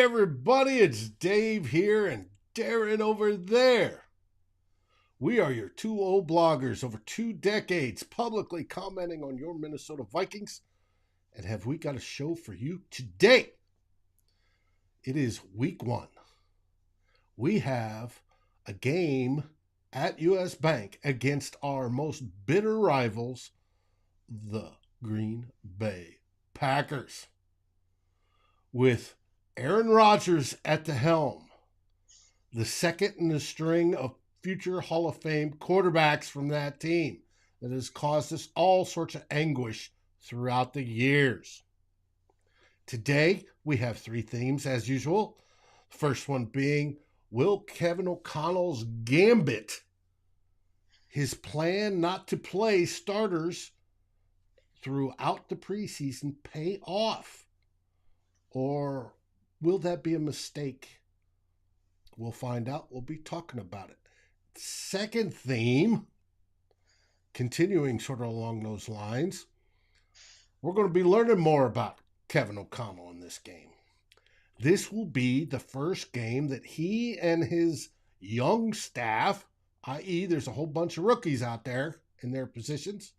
everybody, it's Dave here and Darren over there. We are your two old bloggers over 2 decades publicly commenting on your Minnesota Vikings. And have we got a show for you today? It is week 1. We have a game at US Bank against our most bitter rivals, the Green Bay Packers. With Aaron Rodgers at the helm, the second in the string of future Hall of Fame quarterbacks from that team that has caused us all sorts of anguish throughout the years. Today, we have 3 themes as usual. The first one being, will Kevin O'Connell's gambit, his plan not to play starters throughout the preseason, pay off? Or will that be a mistake? We'll find out. We'll be talking about it. Second theme, continuing sort of along those lines, we're going to be learning more about Kevin O'Connell in this game. This will be the first game that he and his young staff, i.e. there's a whole bunch of rookies out there in their positions,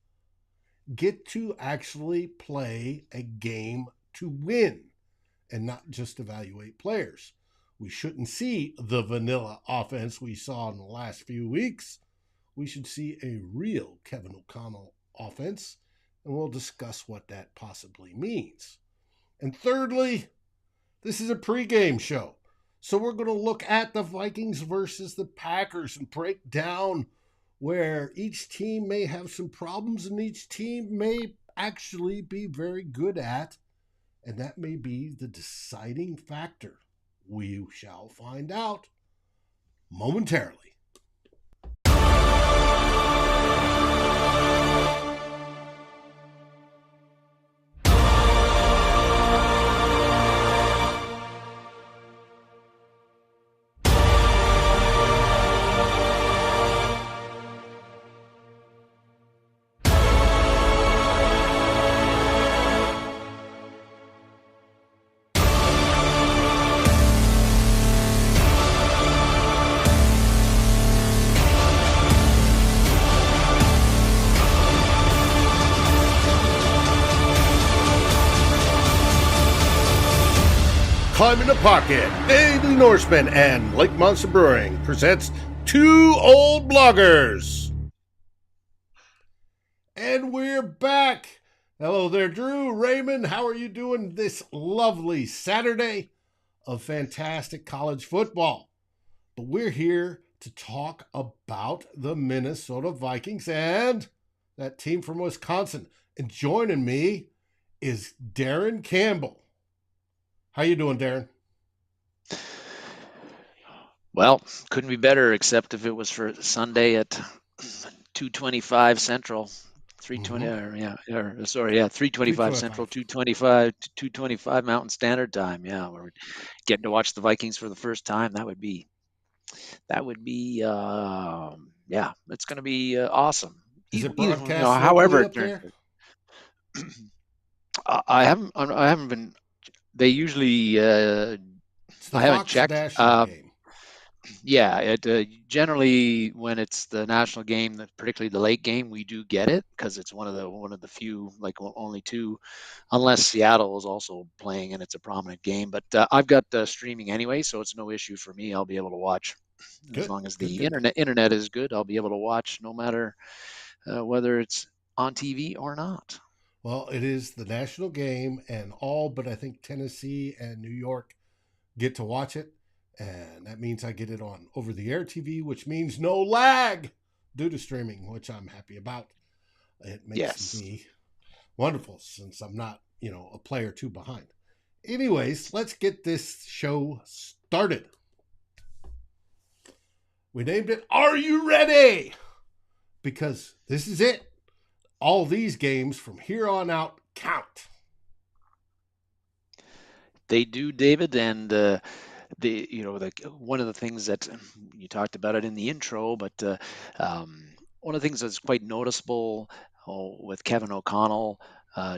get to actually play a game to win and not just evaluate players. We shouldn't see the vanilla offense we saw in the last few weeks. We should see a real Kevin O'Connell offense, and we'll discuss what that possibly means. And thirdly, this is a pregame show, so we're going to look at the Vikings versus the Packers and break down where each team may have some problems and each team may actually be very good at, and that may be the deciding factor. We shall find out momentarily. Climb in the Pocket, Dave the Norseman, and Lake Monster Brewing presents 2 Old Bloggers. And we're back. Hello there, Drew, Raymond. How are you doing this lovely Saturday of fantastic college football? But we're here to talk about the Minnesota Vikings and that team from Wisconsin. And joining me is Darren Campbell. How you doing, Darren? Well, couldn't be better, except if it was for Sunday at 2:25 Central, 3:25 Central, 2:25 Mountain Standard Time. Yeah, we're getting to watch the Vikings for the first time. That would be, yeah, it's going to be awesome. Is it broadcast however up there? I haven't been. They usually, I haven't checked. Game. Yeah, generally when it's the national game, particularly the late game, we do get it because it's one of the few, like only 2, unless Seattle is also playing and it's a prominent game. But I've got streaming anyway, so it's no issue for me. I'll be able to watch as long as the internet is good. I'll be able to watch no matter whether it's on TV or not. Well, it is the national game, and all but I think Tennessee and New York get to watch it, and that means I get it on over-the-air TV, which means no lag due to streaming, which I'm happy about. It makes me wonderful since I'm not, a play or 2 behind. Anyways, let's get this show started. We named it Are You Ready? Because this is it. All these games from here on out count. They do, David, and one of the things that you talked about it in the intro, but one of the things that's quite noticeable with Kevin O'Connell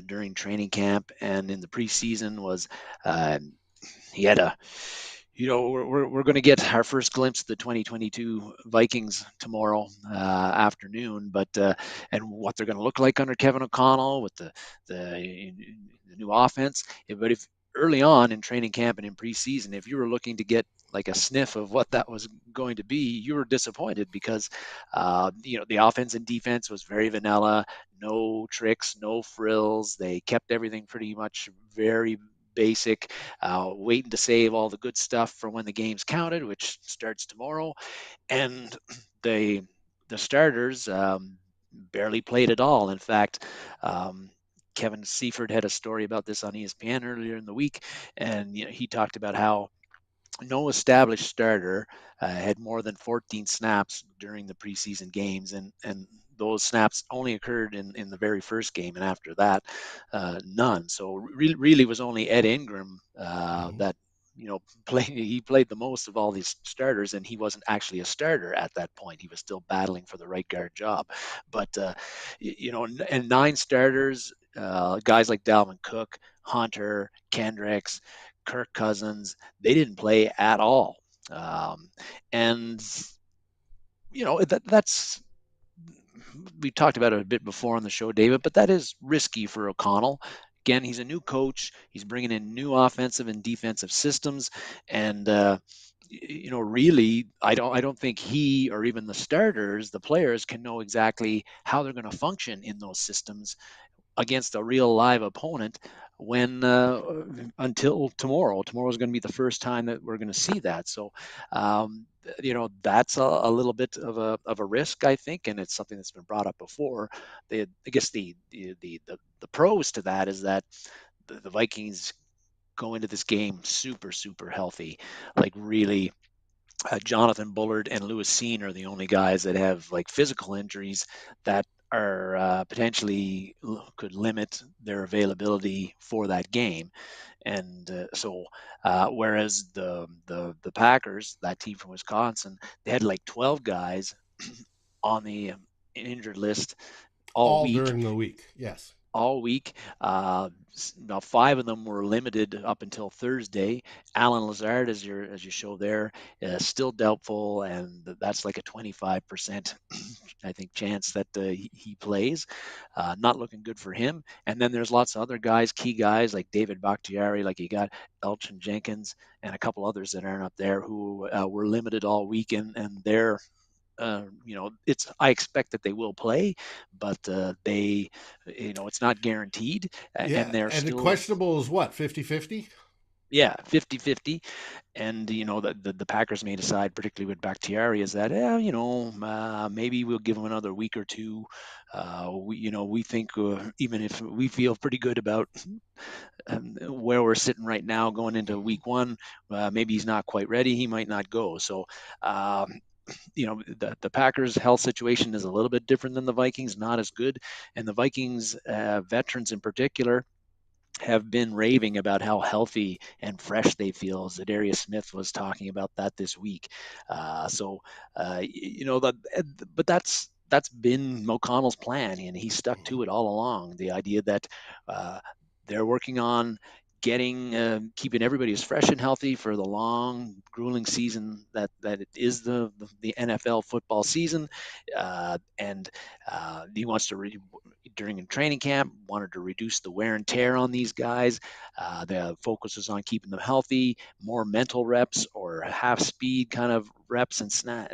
during training camp and in the preseason was he had a, we're going to get our first glimpse of the 2022 Vikings tomorrow afternoon, but and what they're going to look like under Kevin O'Connell with the new offense. But if early on in training camp and in preseason, if you were looking to get like a sniff of what that was going to be, you were disappointed because the offense and defense was very vanilla, no tricks, no frills. They kept everything pretty much very basic, waiting to save all the good stuff for when the games counted, which starts tomorrow. And they, the starters, barely played at all. In fact, Kevin Seifert had a story about this on ESPN earlier in the week, and he talked about how no established starter had more than 14 snaps during the preseason games, and those snaps only occurred in the very first game, and after that, none. So really was only Ed Ingram Mhm. that he played the most of all these starters, and he wasn't actually a starter at that point. He was still battling for the right guard job, but and nine starters, guys like Dalvin Cook, Hunter, Kendricks, Kirk Cousins, they didn't play at all. Um, and that's, we talked about it a bit before on the show, David, but that is risky for O'Connell. Again, he's a new coach. He's bringing in new offensive and defensive systems, and really, I don't think he or even the starters, the players, can know exactly how they're going to function in those systems against a real live opponent when until tomorrow. Tomorrow is going to be the first time that we're going to see that. So, that's a little bit of a risk, I think, and it's something that's been brought up before. I guess the pros to that is that the Vikings go into this game super super healthy, like really. Jonathan Bullard and Lewis Seen are the only guys that have like physical injuries that are potentially could limit their availability for that game. And whereas the Packers, that team from Wisconsin, they had like 12 guys on the injured list all All week, during the week. Yes. all week. Now five of them were limited up until Thursday. Alan Lazard, as you show there, still doubtful, and that's like a 25%, I think, chance that he plays. Not looking good for him. And then there's lots of other guys, key guys like David Bakhtiari, like you got Elgin Jenkins, and a couple others that aren't up there who were limited all week, and they're it's, I expect that they will play, but it's not guaranteed, and Yeah. they're And the still, questionable is what, 50-50? yeah, 50-50. And the Packers may decide, particularly with Bakhtiari, is that maybe we'll give him another week or two. We think, even if we feel pretty good about where we're sitting right now going into Mhm. week one, maybe he's not quite ready, he might not go. So the Packers' health situation is a little bit different than the Vikings, not as good. And the Vikings veterans in particular have been raving about how healthy and fresh they feel. Zadarius Smith was talking about that this week. But that's been O'Connell's plan, and he stuck Mhm. to it all along. The idea that uh, they're working on getting keeping everybody as fresh and healthy for the long grueling season that it is the NFL football season, and he wants to during training camp wanted to reduce the wear and tear on these guys. The focus is on keeping them healthy, more mental reps or half speed kind of reps and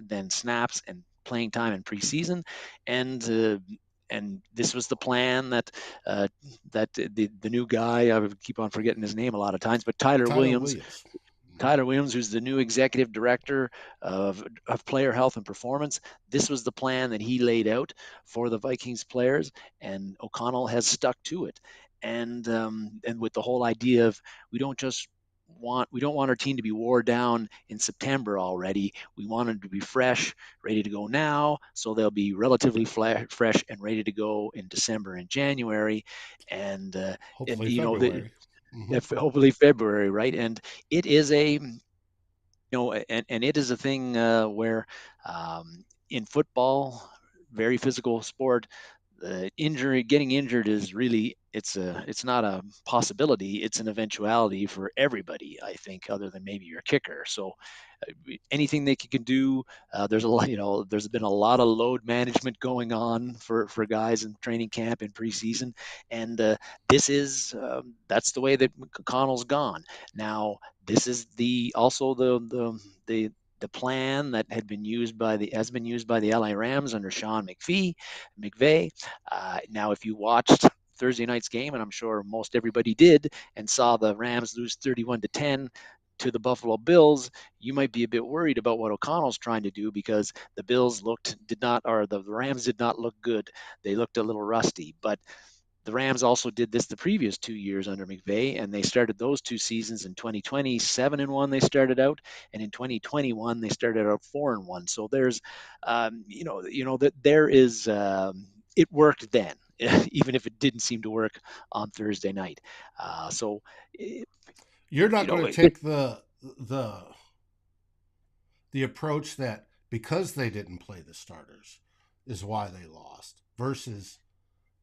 then snaps and playing time in preseason, and and this was the plan uh, that the new guy, I would keep on forgetting his name a lot of times, but Tyler Tyler Williams, Williams. Mhm. who's the new executive director of player health and performance. This was the plan that he laid out for the Vikings players, and O'Connell has stuck to it. And with the whole idea of we don't want our team to be wore down in September already. We want them to be fresh, ready to go now, so they'll be relatively fresh and ready to go in December and January, and uh, and Hopefully February. Hmm. hopefully February, right? And it is and it is a thing where in football, very physical sport, getting injured is really it's not a possibility. It's an eventuality for everybody, I think, other than maybe your kicker. So anything they can do. There's a lot, there's been a lot of load management going on for guys in training camp and preseason, and this is that's the way that McConnell's gone. Now, this is the plan that has been used by the LA Rams under Sean McVay. Now, if you watched Thursday night's game, and I'm sure most everybody did, and saw the Rams lose 31-10 to the Buffalo Bills, you might be a bit worried about what O'Connell's trying to do, because the Rams did not look good. They looked a little rusty, but the Rams also did this the previous 2 years under McVay, and they started those two seasons in 2020 7-1. They started out, and in 2021 they started out 4-1. So there's, that there is, it worked then, even if it didn't seem to work on Thursday night. So, You're not going to take the approach that because they didn't play the starters is why they lost, versus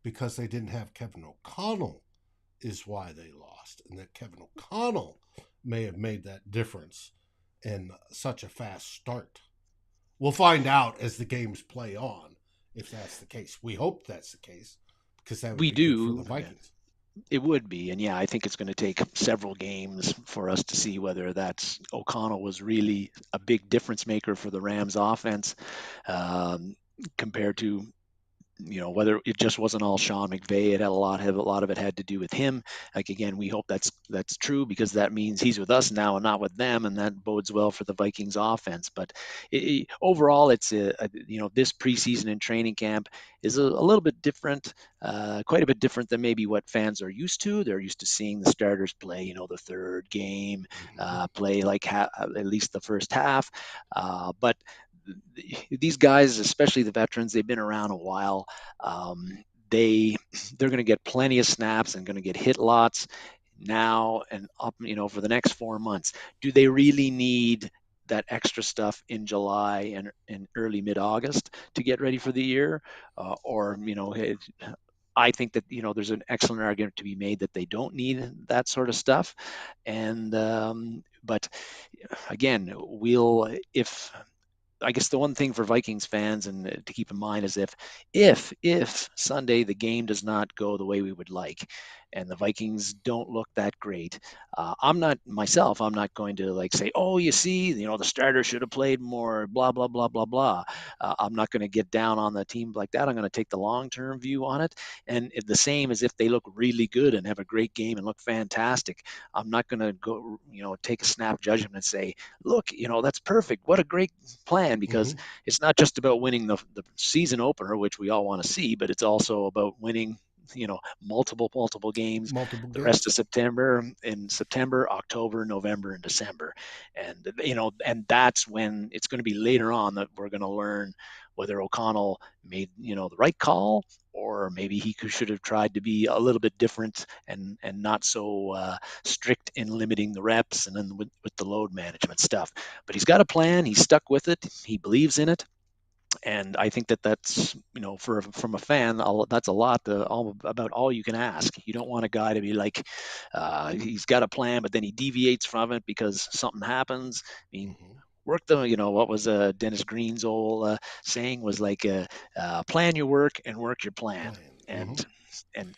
because they didn't have Kevin O'Connell is why they lost, and that Kevin O'Connell may have made that difference in such a fast start. We'll find out as the games play on if that's the case. We hope that's the case, because that would be good for the Vikings. It would be, and yeah, I think it's going to take several games for us to see whether that's O'Connell was really a big difference maker for the Rams offense, compared to whether it just wasn't all Sean McVay. It had a lot of it had to do with him. Like, again, we hope that's true, because that means he's with us now and not with them, and that bodes well for the Vikings offense. But overall, it's this preseason and training camp is a little bit different, quite a bit different than maybe what fans are used to. They're used to seeing the starters play, the third game, play like at least the first half, but these guys, especially the veterans, they've been around a while. They're going to get plenty of snaps and going to get hit lots now and up, for the next 4 months. Do they really need that extra stuff in July and early mid-August to get ready for the year? I think that there's an excellent argument to be made that they don't need that sort of stuff. And but again, I guess the one thing for Vikings fans and to keep in mind is if Sunday the game does not go the way we would like, and the Vikings don't look that great, I'm not going to say, oh, you see, the starter should have played more, blah blah blah blah blah. I'm not going to get down on the team like that. I'm going to take the long-term view on it, and the same as if they look really good and have a great game and look fantastic. I'm not going to go, take a snap judgment and say, look, that's perfect. What a great plan, because it's not just about winning the season opener, which we all want to see, but it's also about winning multiple games the rest of September, October, November, and December. And and that's when it's going to be later on that we're going to learn whether O'Connell made the right call, or maybe he should have tried to be a little bit different and not so strict in limiting the reps and then with the load management stuff. But he's got a plan. He's stuck with it. He believes in it. And I think that's from a fan, that's a lot about all you can ask. You don't want a guy to be like, he's got a plan, but then he deviates from it because something happens. I mean, work what was Dennis Green's old saying was like, plan your work and work your plan. And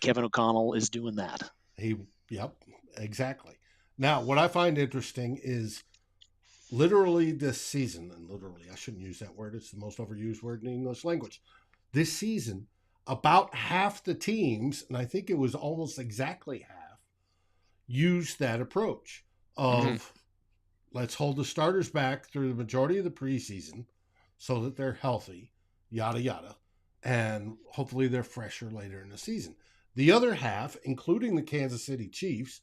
Kevin O'Connell is doing that. Yep, exactly. Now, what I find interesting is literally this season, and literally, I shouldn't use that word. It's the most overused word in the English language. This season, about half the teams, and I think it was almost exactly half, used that approach of let's hold the starters back through the majority of the preseason so that they're healthy, yada, yada, and hopefully they're fresher later in the season. The other half, including the Kansas City Chiefs,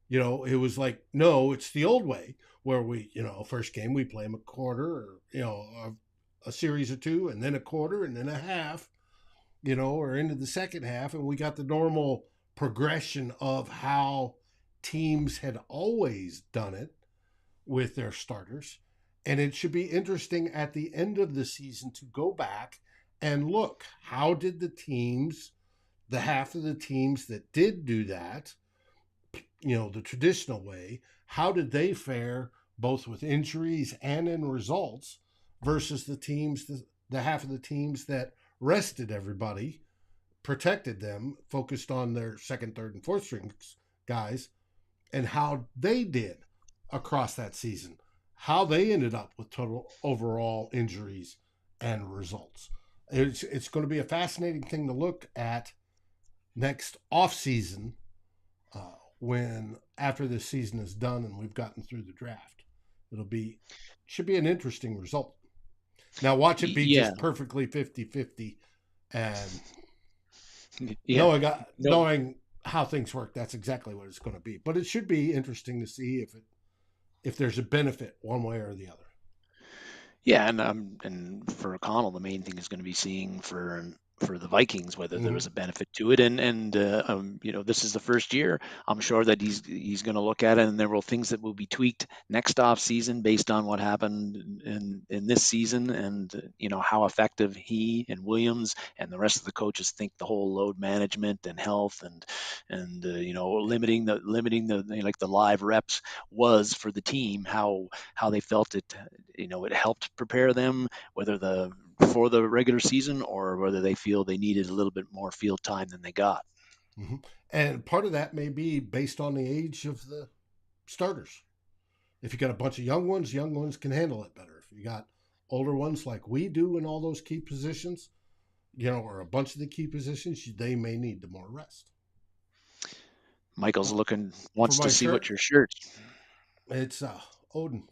it was like, no, it's the old way where we, first game we play them a quarter or, a series or two, and then a quarter and then a half, or into the second half. And we got the normal progression of how teams had always done it with their starters. And it should be interesting at the end of the season to go back and look, how did the half of the teams that did do that, the traditional way, how did they fare both with injuries and in results versus the half of the teams that rested everybody, protected them, focused on their second, third, and fourth string guys, and how they did across that season, how they ended up with total overall injuries and results. It's going to be a fascinating thing to look at next off season, when after this season is done and we've gotten through the draft. Should be an interesting result. Now watch it be Yeah, just perfectly 50-50, and yeah. No, knowing how things work, that's exactly what it's going to be. But it should be interesting to see if there's a benefit one way or the other. yeah, and for O'Connell, the main thing is going to be seeing for the Vikings whether there Mm-hmm. was a benefit to it, and this is the first year. I'm sure that he's going to look at it, and there will things that will be tweaked next off season based on what happened in this season, and how effective he and Williams and the rest of the coaches think the whole load management and health and limiting the like the live reps was for the team, how they felt it it helped prepare them, whether for the regular season or whether they feel they needed a little bit more field time than they got. Mm-hmm. And part of that may be based on the age of the starters. If you got a bunch of young ones can handle it better. If you got older ones like we do in all those key positions, or a bunch of the key positions, they may need the more rest. Michael's Uh, for wants to my see what shirt, your shirt. it's Odin.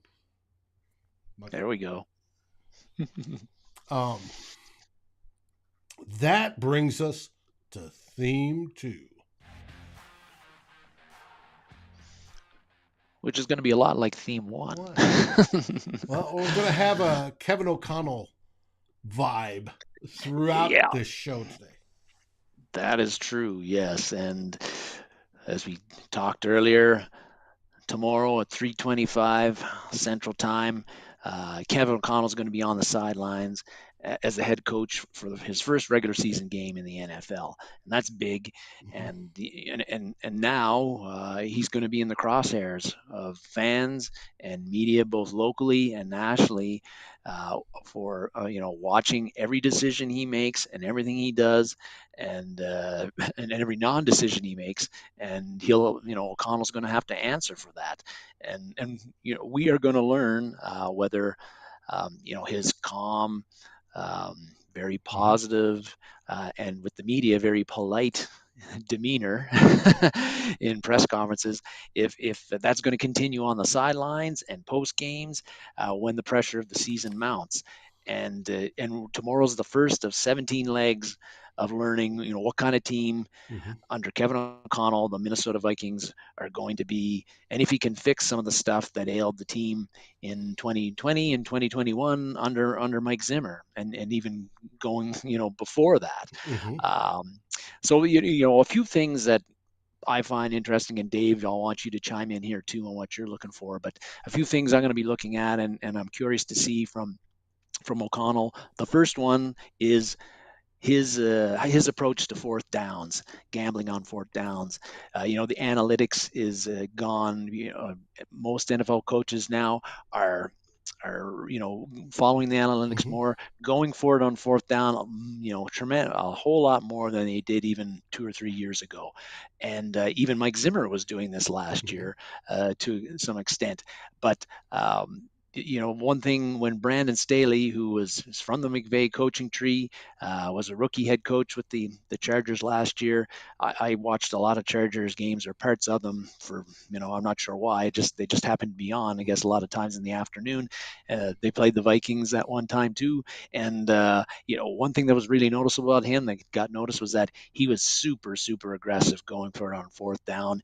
There we go. Um, that brings us to theme 2. Which is going to be a lot like theme one. What? Well, we're going to have a Kevin O'Connell vibe throughout Yeah, this show today. that is true. Yes, and as we talked earlier, tomorrow at 3:25 Central Time. Kevin O'Connell is going to be on the sidelines as the head coach for his first regular season game in the NFL, and that's big. Mm-hmm. And now he's going to be in the crosshairs of fans and media, both locally and nationally, for watching every decision he makes and everything he does, and and every non-decision he makes, and he'll O'Connell's going to have to answer for that, and we are going to learn whether his calm, very Mm-hmm. positive, and with the media very polite demeanor in press conferences, if that's going to continue on the sidelines and post games when the pressure of the season mounts. And tomorrow's the first of 17 legs of learning what kind of team Mm-hmm. under Kevin O'Connell, the Minnesota Vikings are going to be, and if he can fix some of the stuff that ailed the team in 2020 and 2021 under Mike Zimmer, and even going before that. Mm-hmm. Um, so a few things that I find interesting, and Dave, I'll want you to chime in here too on what you're looking for. But a few things I'm going to be looking at, and I'm curious to see from O'Connell. The first one is his approach to fourth downs, gambling on fourth downs. The analytics is gone. Most NFL coaches now are following the analytics Mm-hmm. more, going for it on fourth down, tremendous, a whole lot more than they did even 2 or 3 years ago. And even Mike Zimmer was doing this last Mm-hmm. year to some extent. But one thing, when Brandon Staley, who is from the McVay coaching tree, was a rookie head coach with the Chargers last year. I watched a lot of Chargers games or parts of them for I'm not sure why. They just happened to be on. I guess a lot of times in the afternoon. They played the Vikings at one time too, and one thing that was really noticeable about him that got noticed was that he was super aggressive going for it on fourth down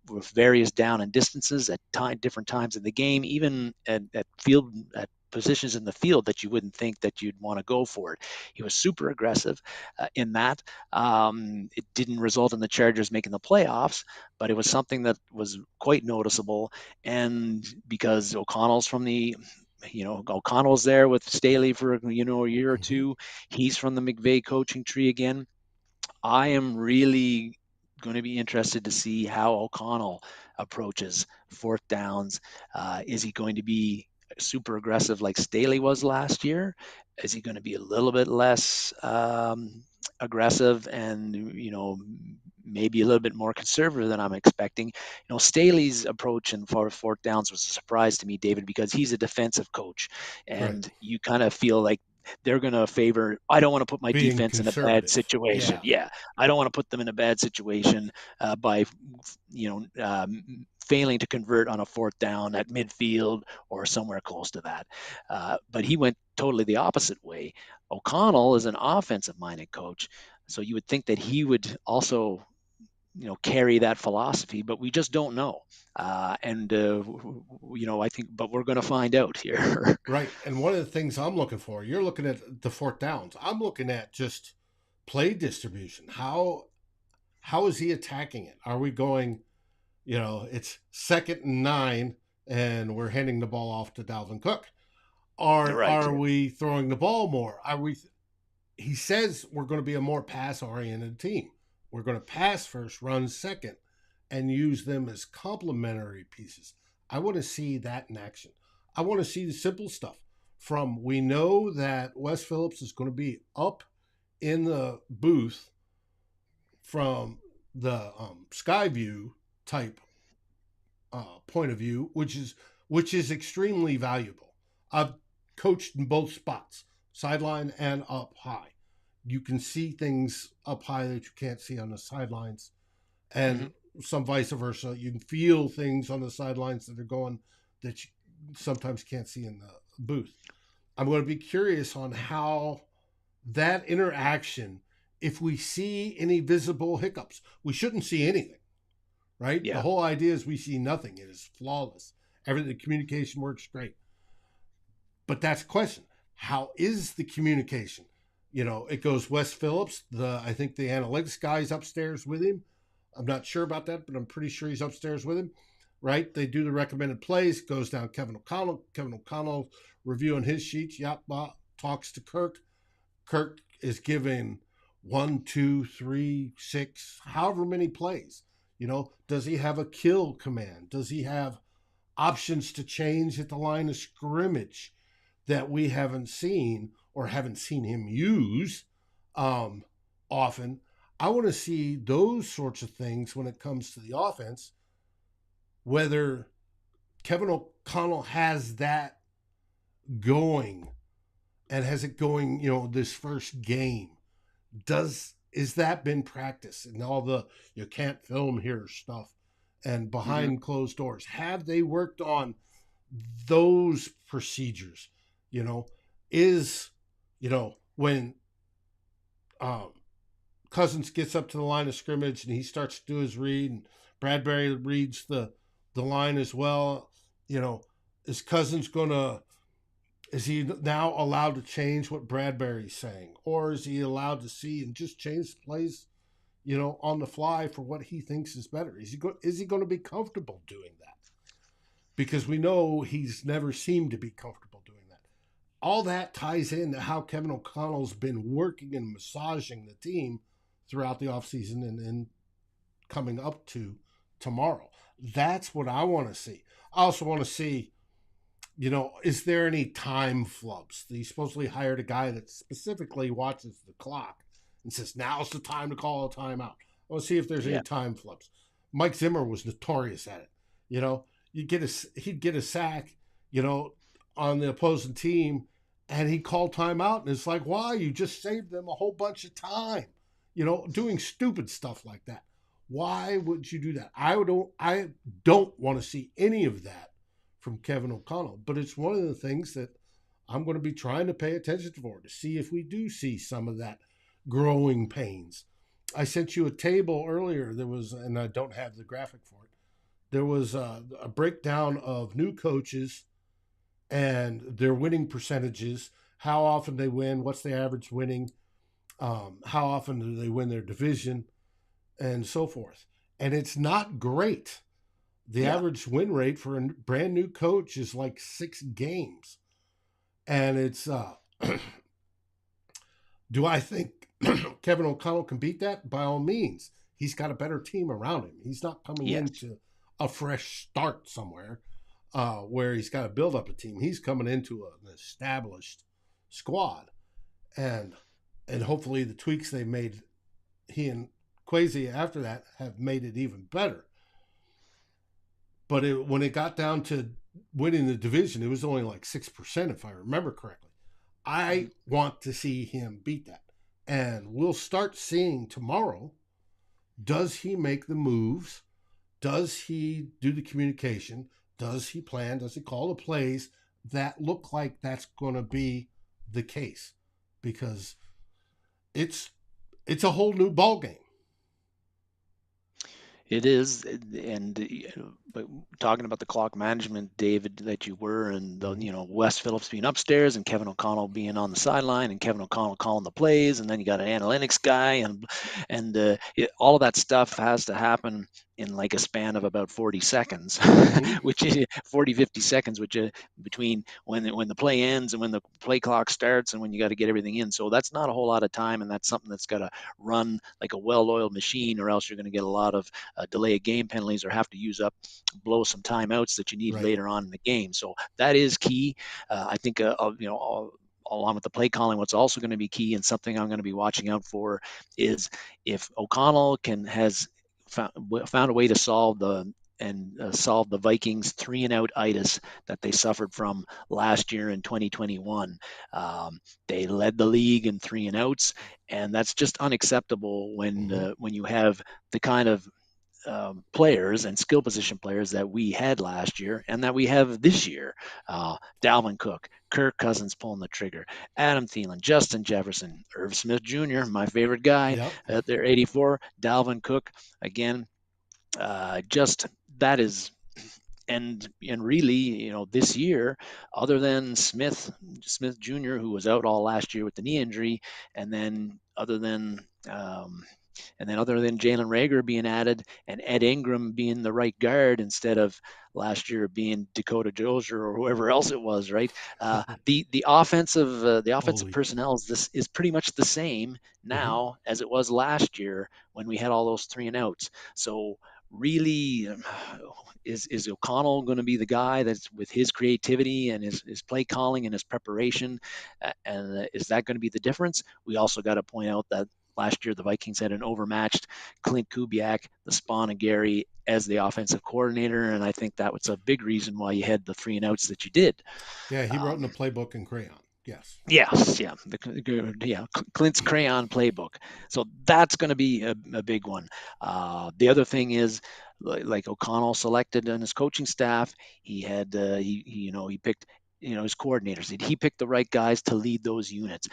with various down and distances at different times in the game, even at positions in the field that you wouldn't think that you'd want to go for it. He was super aggressive in that. It didn't result in the Chargers making the playoffs, but it was something that was quite noticeable. And because O'Connell's from the O'Connell's there with Staley for a year or Mm-hmm. two. He's from the McVay coaching tree again. I am really going to be interested to see how O'Connell approaches fourth downs. Is he going to be super aggressive like Staley was last year? Is he going to be a little bit less aggressive and maybe a little bit more conservative than I'm expecting? Staley's approach in fourth downs was a surprise to me, David, because he's a defensive coach, Right. and you kind of feel like they're going to favor. I don't want to put my Being defense in a bad conservative. situation. Yeah. Yeah, I don't want to put them in a bad situation by failing to convert on a fourth down at midfield or somewhere close to that. But he went totally the opposite way. O'Connell is an offensive minded coach, so you would think that he would also carry that philosophy, but we just don't know. I think, but we're going to find out here. Right. And one of the things I'm looking for, you're looking at the fourth downs. I'm looking at just play distribution. How is he attacking it? Are we going, it's 2nd and 9 and we're handing the ball off to Dalvin Cook? Right. Are we throwing the ball more? He says we're going to be a more pass oriented team. We're going to pass first, run second, and use them as complementary pieces. I want to see that in action. I want to see the simple stuff from we know that Wes Phillips is going to be up in the booth from the sky view type point of view, which is extremely valuable. I've coached in both spots, sideline and up high. You can see things up high that you can't see on the sidelines, and some vice versa. You can feel things on the sidelines that are going that you sometimes can't see in the booth. I'm going to be curious on how that interaction, if we see any visible hiccups. We shouldn't see anything, right? Yeah. The whole idea is we see nothing. It is flawless. Everything, the communication works great. But that's a question. How is the communication? It goes Wes Phillips. I think the analytics guy's upstairs with him. I'm not sure about that, but I'm pretty sure he's upstairs with him, right? They do the recommended plays, goes down Kevin O'Connell. Kevin O'Connell reviewing his sheets. Yep, talks to Kirk. Kirk is giving 1, 2, 3, 6, however many plays. Does he have a kill command? Does he have options to change at the line of scrimmage that we haven't seen or haven't seen him use often? I want to see those sorts of things when it comes to the offense, whether Kevin O'Connell has that going and has it going, this first game. Is that been practiced and all the you can't film here stuff and behind closed doors? Have they worked on those procedures? When Cousins gets up to the line of scrimmage and he starts to do his read, and Bradbury reads the line as well. Is Cousins is he now allowed to change what Bradbury's saying, or is he allowed to see and just change plays, on the fly for what he thinks is better? Is he going to be comfortable doing that? Because we know he's never seemed to be comfortable doing that. All that ties into how Kevin O'Connell's been working and massaging the team throughout the offseason and coming up to tomorrow. That's what I want to see. I also want to see, is there any time flubs? He supposedly hired a guy that specifically watches the clock and says, now's the time to call a timeout. I want to see if there's any time flubs. Mike Zimmer was notorious at it. He'd get a sack, on the opposing team, and he'd call timeout, and it's like, why? You just saved them a whole bunch of time, doing stupid stuff like that. Why would you do that? I don't want to see any of that from Kevin O'Connell, but it's one of the things that I'm going to be trying to pay attention for to see if we do see some of that growing pains. I sent you a table earlier. There was, and I don't have the graphic for it. There was a breakdown of new coaches and their winning percentages, how often they win, what's the average winning, how often do they win their division, and so forth. And it's not great. The average win rate for a brand new coach is like 6 games. And it's do I think Kevin O'Connell can beat that? By all means. He's got a better team around him. He's not coming Yes. into a fresh start somewhere where he's got to build up a team. He's coming into an established squad, and hopefully the tweaks they made, he and Kwesi after that, have made it even better. But when it got down to winning the division, it was only like 6%, if I remember correctly. I want to see him beat that. And we'll start seeing tomorrow, does he make the moves? Does he do the communication? Does he plan? Does he call the plays that look like that's going to be the case? Because it's a whole new ball game. It is, and but talking about the clock management, David, that you were, and the, Wes Phillips being upstairs and Kevin O'Connell being on the sideline, and Kevin O'Connell calling the plays, and then you got an analytics guy, and all of that stuff has to happen in like a span of about 40 seconds, which is 40, 50 seconds, which between when the play ends and when the play clock starts and when you got to get everything in. So that's not a whole lot of time, and that's something that's got to run like a well-oiled machine, or else you're going to get a lot of delay of game penalties or have to blow some timeouts that you need Right. later on in the game. So that is key. I think, along with the play calling, what's also going to be key and something I'm going to be watching out for is if O'Connell has found a way to solve the Vikings 3-and-out itis that they suffered from last year in 2021. They led the league in 3-and-outs, and that's just unacceptable when you have the kind of players and skill position players that we had last year and that we have this year. Dalvin Cook, Kirk Cousins pulling the trigger, Adam Thielen, Justin Jefferson, Irv Smith Jr., my favorite guy, Yep. at their 84, Dalvin Cook, again, just that is. And really, this year, other than Smith Jr., who was out all last year with the knee injury, and then other than Jalen Rager being added and Ed Ingram being the right guard instead of last year being Dakota Dozier or whoever else it was, right? The offensive personnel is pretty much the same now as it was last year when we had all those 3-and-outs. So really, is O'Connell going to be the guy that's with his creativity and his play calling and his preparation? And is that going to be the difference? We also got to point out that last year the Vikings had an overmatched Clint Kubiak, the spawn of Gary, as the offensive coordinator, and I think that was a big reason why you had the 3-and-outs that you did. Yeah, he wrote in the playbook in crayon. Yes. Yes, yeah, Clint's crayon playbook. So that's going to be a big one. The other thing is, like O'Connell selected on his coaching staff, he had he picked his coordinators. Did he pick the right guys to lead those units?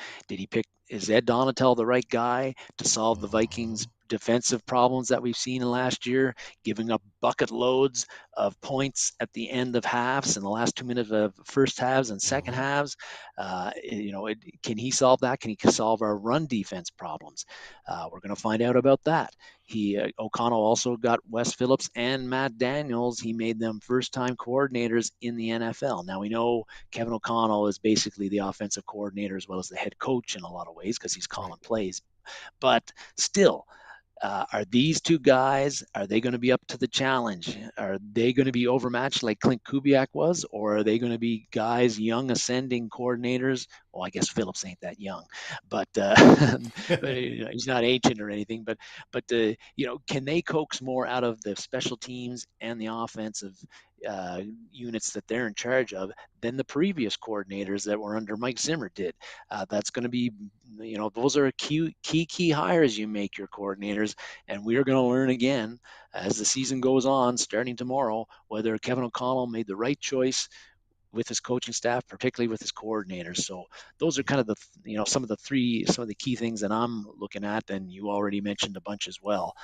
Is Ed Donatel the right guy to solve the Vikings defensive problems that we've seen in last year, giving up bucket loads of points at the end of halves in the last 2 minutes of first halves and second halves? Can he solve that? Can he solve our run defense problems? We're going to find out about that. O'Connell also got Wes Phillips and Matt Daniels. He made them first-time coordinators in the NFL. Now we know Kevin O'Connell is basically the offensive coordinator as well as the head coach in a lot of ways because he's calling plays. But still, are these two guys, are they going to be up to the challenge? Are they going to be overmatched like Clint Kubiak was? Or are they going to be guys, young ascending coordinators? Well, I guess Phillips ain't that young, but he's not ancient or anything. But can they coax more out of the special teams and the offensive units that they're in charge of than the previous coordinators that were under Mike Zimmer did? That's going to be, those are key hires you make, your coordinators. And we are going to learn again as the season goes on, starting tomorrow, whether Kevin O'Connell made the right choice with his coaching staff, particularly with his coordinators. So those are kind of some of the key things that I'm looking at. And you already mentioned a bunch as well.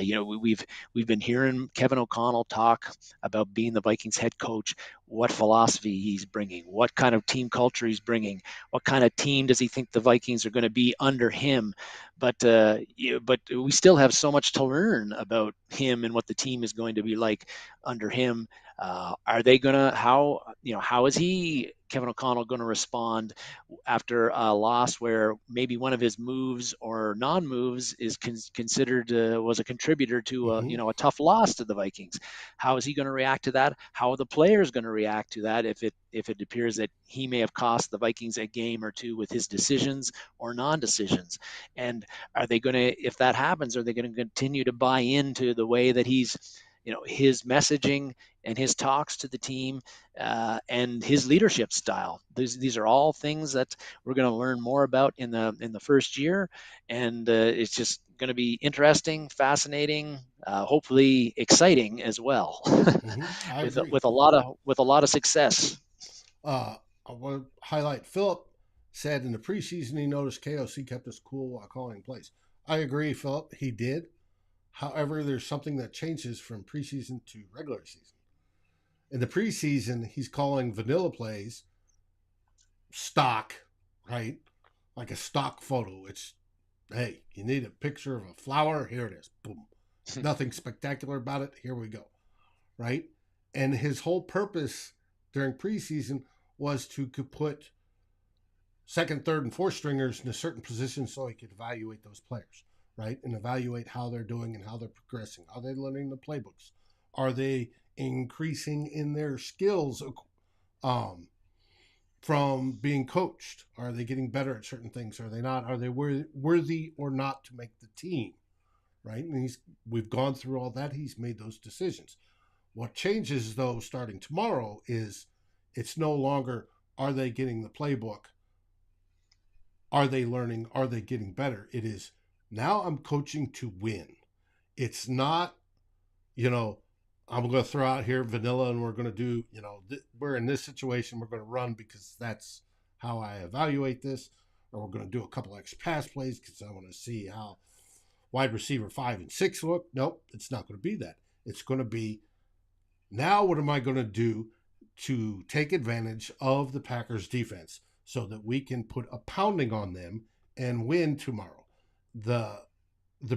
We've been hearing Kevin O'Connell talk about being the Vikings head coach, what philosophy he's bringing, what kind of team culture he's bringing, what kind of team does he think the Vikings are going to be under him. But we still have so much to learn about him and what the team is going to be like under him. Are they gonna how is he Kevin O'Connell going to respond after a loss where maybe one of his moves or non-moves is considered was a contributor to a tough loss to the Vikings? How is he going to react to that? How are the players going to react to that if it appears that he may have cost the Vikings a game or two with his decisions or non-decisions? And are they going to, if that happens, are they going to continue to buy into the way that he's, his messaging and his talks to the team and his leadership style? These are all things that we're going to learn more about in the first year, and it's just going to be interesting, fascinating, hopefully exciting as well, I with agree. with a lot of success. I want to highlight Philip said in the preseason he noticed KOC kept us cool while calling plays. I agree, Philip. He did. However, there's something that changes from preseason to regular season. In the preseason, he's calling vanilla plays stock, right? Like a stock photo. It's, hey, you need a picture of a flower? Here it is. Boom. Nothing spectacular about it. Here we go. Right? And his whole purpose during preseason was to put second, third, and fourth stringers in a certain position so he could evaluate those players, right? And evaluate how they're doing and how they're progressing. Are they learning the playbooks? Are they increasing in their skills from being coached? Are they getting better at certain things? Are they not? Are they worthy or not to make the team, right? And we've gone through all that. He's made those decisions. What changes, though, starting tomorrow is it's no longer, are they getting the playbook? Are they learning? Are they getting better? It is, now I'm coaching to win. It's not, I'm going to throw out here vanilla and we're going to do, we're in this situation, we're going to run because that's how I evaluate this. Or we're going to do a couple extra pass plays because I want to see how wide receiver 5 and 6 look. Nope, it's not going to be that. It's going to be, now what am I going to do to take advantage of the Packers defense so that we can put a pounding on them and win tomorrow? The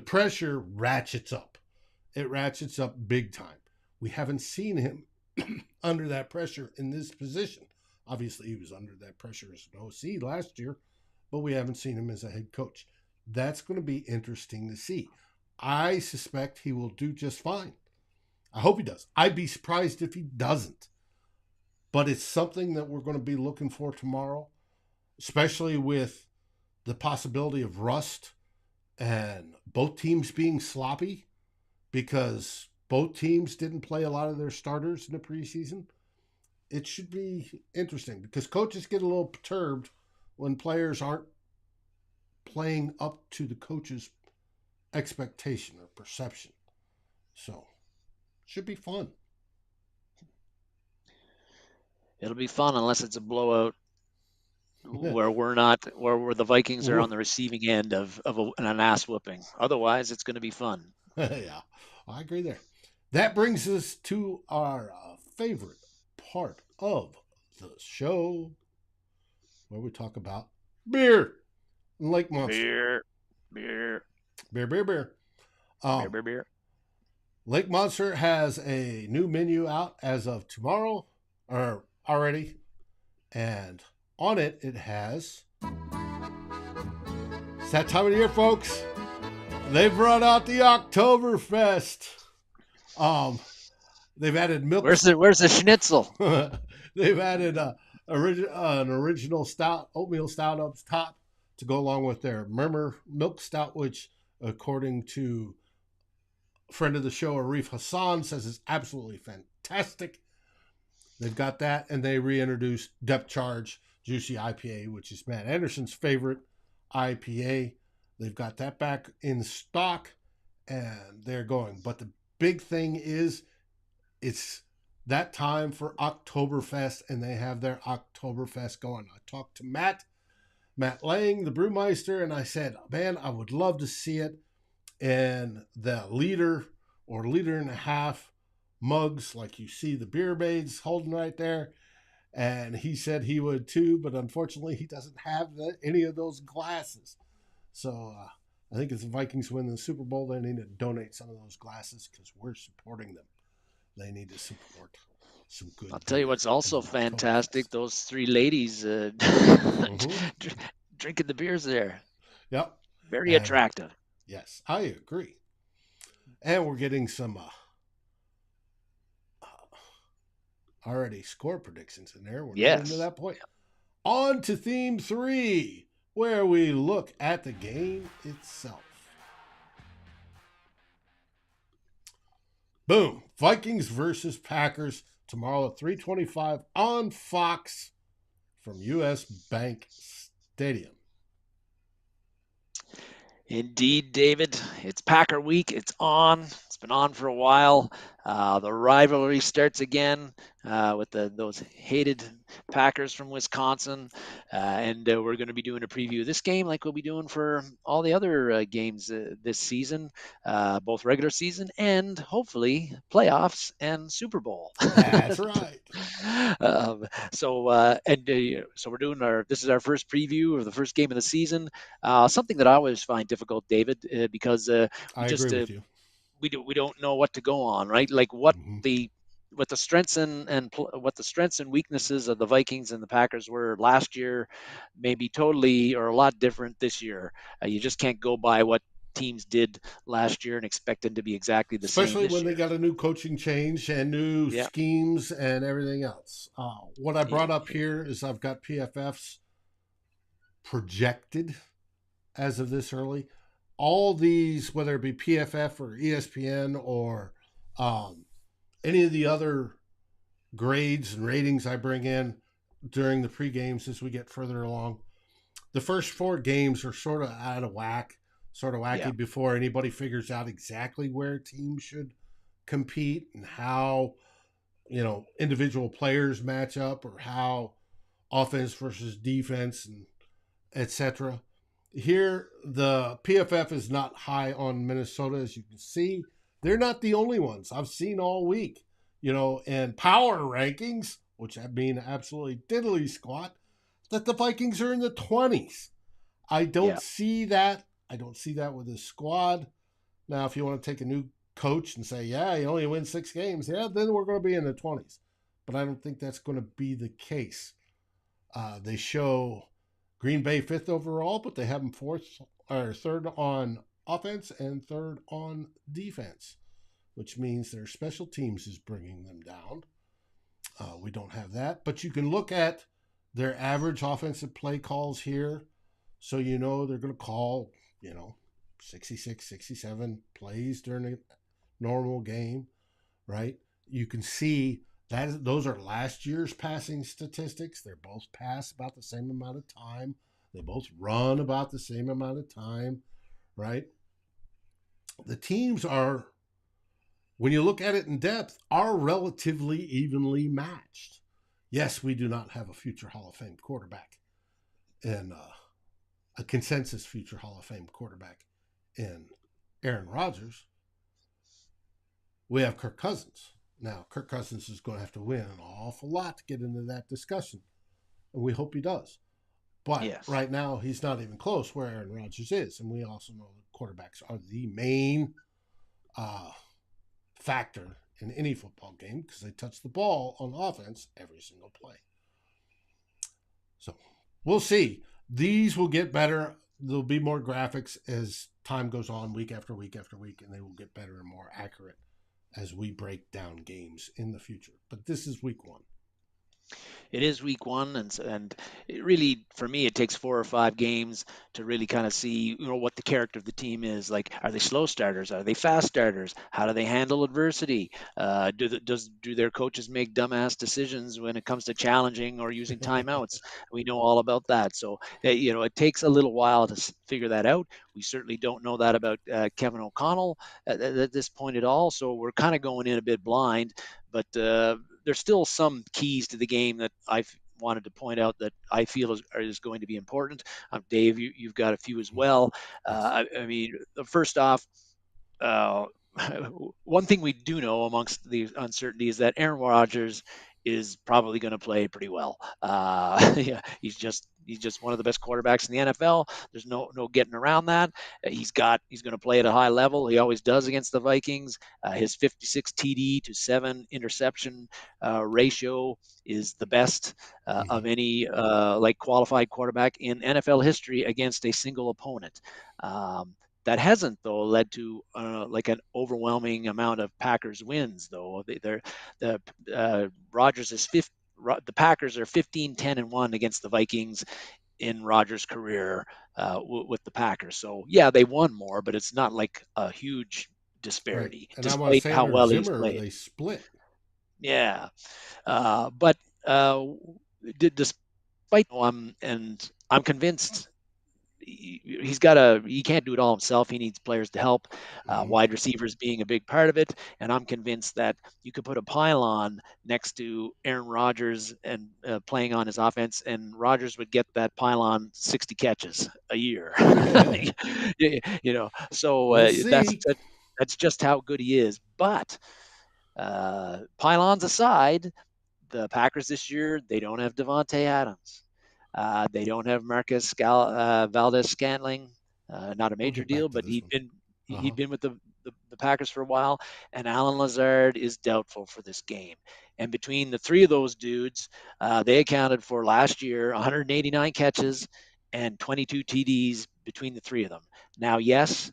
pressure ratchets up. It ratchets up big time. We haven't seen him under that pressure in this position. Obviously, he was under that pressure as an OC last year, but we haven't seen him as a head coach. That's going to be interesting to see. I suspect he will do just fine. I hope he does. I'd be surprised if he doesn't. But it's something that we're going to be looking for tomorrow, especially with the possibility of rust and both teams being sloppy because both teams didn't play a lot of their starters in the preseason. It should be interesting because coaches get a little perturbed when players aren't playing up to the coach's expectation or perception. So, should be fun. It'll be fun unless it's a blowout where where the Vikings are on the receiving end of an ass whooping. Otherwise, it's going to be fun. Yeah, I agree there. That brings us to our favorite part of the show, where we talk about beer and Lake Monster. Beer. Beer. Beer. Lake Monster has a new menu out as of tomorrow, or already, and on it has, it's that time of the year, folks. They've brought out the Oktoberfest. They've added milk. Where's the schnitzel? They've added an original stout, oatmeal stout up top to go along with their Murmur milk stout, which, according to a friend of the show, Arif Hassan, says is absolutely fantastic. They've got that, and they reintroduced Depth Charge Juicy IPA, which is Matt Anderson's favorite IPA. They've got that back in stock, and they're going. But the big thing is, it's that time for Oktoberfest, and they have their Oktoberfest going. I talked to Matt Lang, the brewmeister, and I said, man, I would love to see it in the liter or liter and a half mugs like you see the beer maids holding right there. And he said he would too, but unfortunately he doesn't have any of those glasses. So I think if the Vikings win the Super Bowl, they need to donate some of those glasses because we're supporting them. They need to support. some I'll good tell you beer what's in also the fantastic, Oktoberfest. those three ladies Mm-hmm. drinking the beers there. Yep. Very And attractive. yes, I agree. And we're getting some already score predictions in there. We're not into Yes. that point. On to theme 3, where we look at the game itself. Boom. Vikings versus Packers tomorrow at 3:25 on Fox from US Bank Stadium. Indeed, David. It's Packer week. It's on. It's been on for a while. The rivalry starts again with those hated Packers from Wisconsin. And we're going to be doing a preview of this game like we'll be doing for all the other games this season, both regular season and hopefully playoffs and Super Bowl. That's right. So we're doing this is our first preview of the first game of the season. Something that I always find difficult, David, because we I agree just with you. we don't know what to go on, right? Like Mm-hmm. what the strengths what the strengths and weaknesses of the Vikings and the Packers were last year, maybe totally or a lot different this year. You just can't go by what teams did last year and expect them to be exactly the same Especially this when they year. got a new coaching change and new Yeah, schemes and everything else. What I yeah, brought up here is I've got PFFs projected as of this early. All these, whether it be PFF or ESPN or um, any of the other grades and ratings I bring in during the pre games as we get further along, the first 4 games are sort of out of whack, sort of yeah, wacky before anybody figures out exactly where teams should compete and how individual players match up or how offense versus defense and etc. Here, the PFF is not high on Minnesota, as you can see. They're not the only ones I've seen all week. And power rankings, which I mean absolutely diddly squat, that the Vikings are in the 20s. I don't yeah. see that. I don't see that with this squad. Now, if you want to take a new coach and say, yeah, you only win 6 games, yeah, then we're going to be in the 20s. But I don't think that's going to be the case. They show Green Bay 5th overall, but they have them 4th or 3rd on offense and 3rd on defense, which means their special teams is bringing them down. We don't have that, but you can look at their average offensive play calls here. So they're going to call, 66, 67 plays during a normal game, right? You can see that those are last year's passing statistics. They're both pass about the same amount of time. They both run about the same amount of time, right? The teams are, when you look at it in depth, are relatively evenly matched. Yes, we do not have a future Hall of Fame quarterback and a consensus future Hall of Fame quarterback in Aaron Rodgers. We have Kirk Cousins. Now, Kirk Cousins is going to have to win an awful lot to get into that discussion, and we hope he does. But Yes. right now, he's not even close where Aaron Rodgers is, and we also know that quarterbacks are the main factor in any football game because they touch the ball on offense every single play. So we'll see. These will get better. There'll be more graphics as time goes on, week after week after week, and they will get better and more accurate as we break down games in the future. But this is week 1. It is week one, and it really, for me, it takes 4 or 5 games to really kind of see, what the character of the team is. Like, are they slow starters? Are they fast starters? How do they handle adversity? Do their coaches make dumbass decisions when it comes to challenging or using timeouts? We know all about that. So, it takes a little while to figure that out. We certainly don't know that about Kevin O'Connell at this point at all. So we're kind of going in a bit blind, but there's still some keys to the game that I've wanted to point out that I feel is going to be important. Dave, you've got a few as well. Yes. I mean, first off, uh, one thing we do know amongst the uncertainty is that Aaron Rodgers is probably going to play pretty well. Yeah, he's just one of the best quarterbacks in the NFL. There's no getting around that. He's going to play at a high level. He always does against the Vikings. His 56 TD to 7 interception ratio is the best Hmm. of any like qualified quarterback in NFL history against a single opponent. That hasn't though led to like an overwhelming amount of Packers wins though. They're the Rogers is the Packers are 15, 10, and 1 against the Vikings in Rogers' career with the Packers. So yeah, they won more, but it's not like a huge Right. disparity, And I'm a despite fan how of well he's Zimmer. played. They split. Yeah, but uh, despite and I'm convinced he can't do it all himself. He needs players to help, Hmm. wide receivers being a big part of it. And I'm convinced that you could put a pylon next to Aaron Rodgers and playing on his offense, and Rodgers would get that pylon 60 catches a year. So We'll see. that's just how good he is. But pylons aside, the Packers this year, they don't have Devontae Adams. They don't have Valdez Scantling. Not a We'll major get deal, back to but this one. Uh huh. he'd been with the Packers for a while. And Alan Lazard is doubtful for this game. And between the three of those dudes, they accounted for last year 189 catches and 22 TDs between the three of them. Now, yes,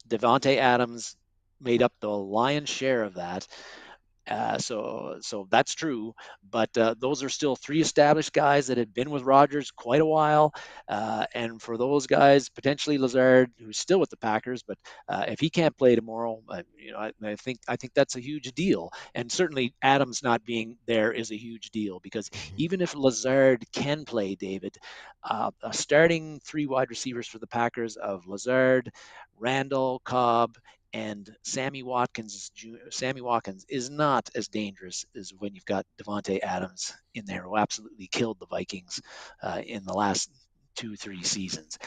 Devontae Adams made up the lion's share of that. So that's true, but those are still three established guys that had been with Rodgers quite a while, and for those guys, potentially Lazard, who's still with the Packers, but if he can't play tomorrow, I think that's a huge deal, and certainly Adams not being there is a huge deal because Hmm. even if Lazard can play, David, starting three wide receivers for the Packers of Lazard, Randall, Cobb, and Sammy Watkins is not as dangerous as when you've got Devonte Adams in there, who absolutely killed the Vikings in the last 2, 3 seasons.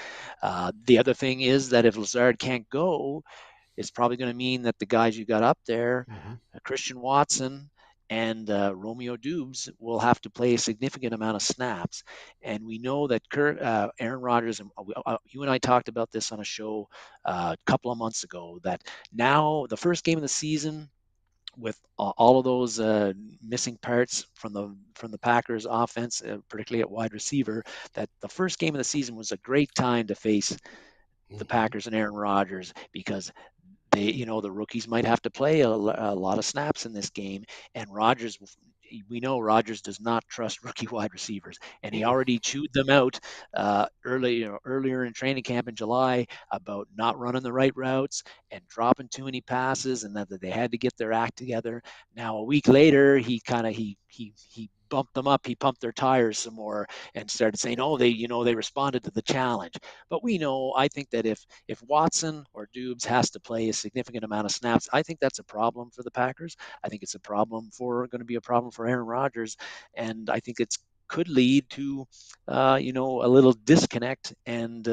The other thing is that if Lazard can't go, it's probably going to mean that the guys you got up there, Hmm. Christian Watson and Romeo Dubes, will have to play a significant amount of snaps. And we know that Aaron Rodgers, and you and I talked about this on a show a couple of months ago, that now the first game of the season, with all of those missing parts from the Packers offense, particularly at wide receiver, that the first game of the season was a great time to face the Hmm. Packers and Aaron Rodgers because the rookies might have to play a lot of snaps in this game, and we know Rodgers does not trust rookie wide receivers, and he already chewed them out earlier in training camp in July about not running the right routes and dropping too many passes, and that they had to get their act together. Now a week later, he bumped them up. He pumped their tires some more and started saying, "Oh, they responded to the challenge." But we know, I think that if Watson or Dubes has to play a significant amount of snaps, I think that's a problem for the Packers. I think it's going to be a problem for Aaron Rodgers, and I think it's could lead to, a little disconnect and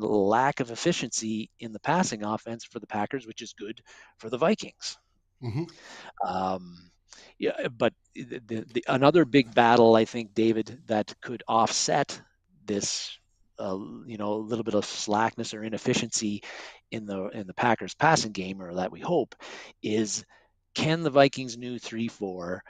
lack of efficiency in the passing offense for the Packers, which is good for the Vikings. Hmm. Um, yeah, but another big battle, I think, David, that could offset this, a little bit of slackness or inefficiency in the Packers passing game, or that we hope, is can the Vikings' new 3-4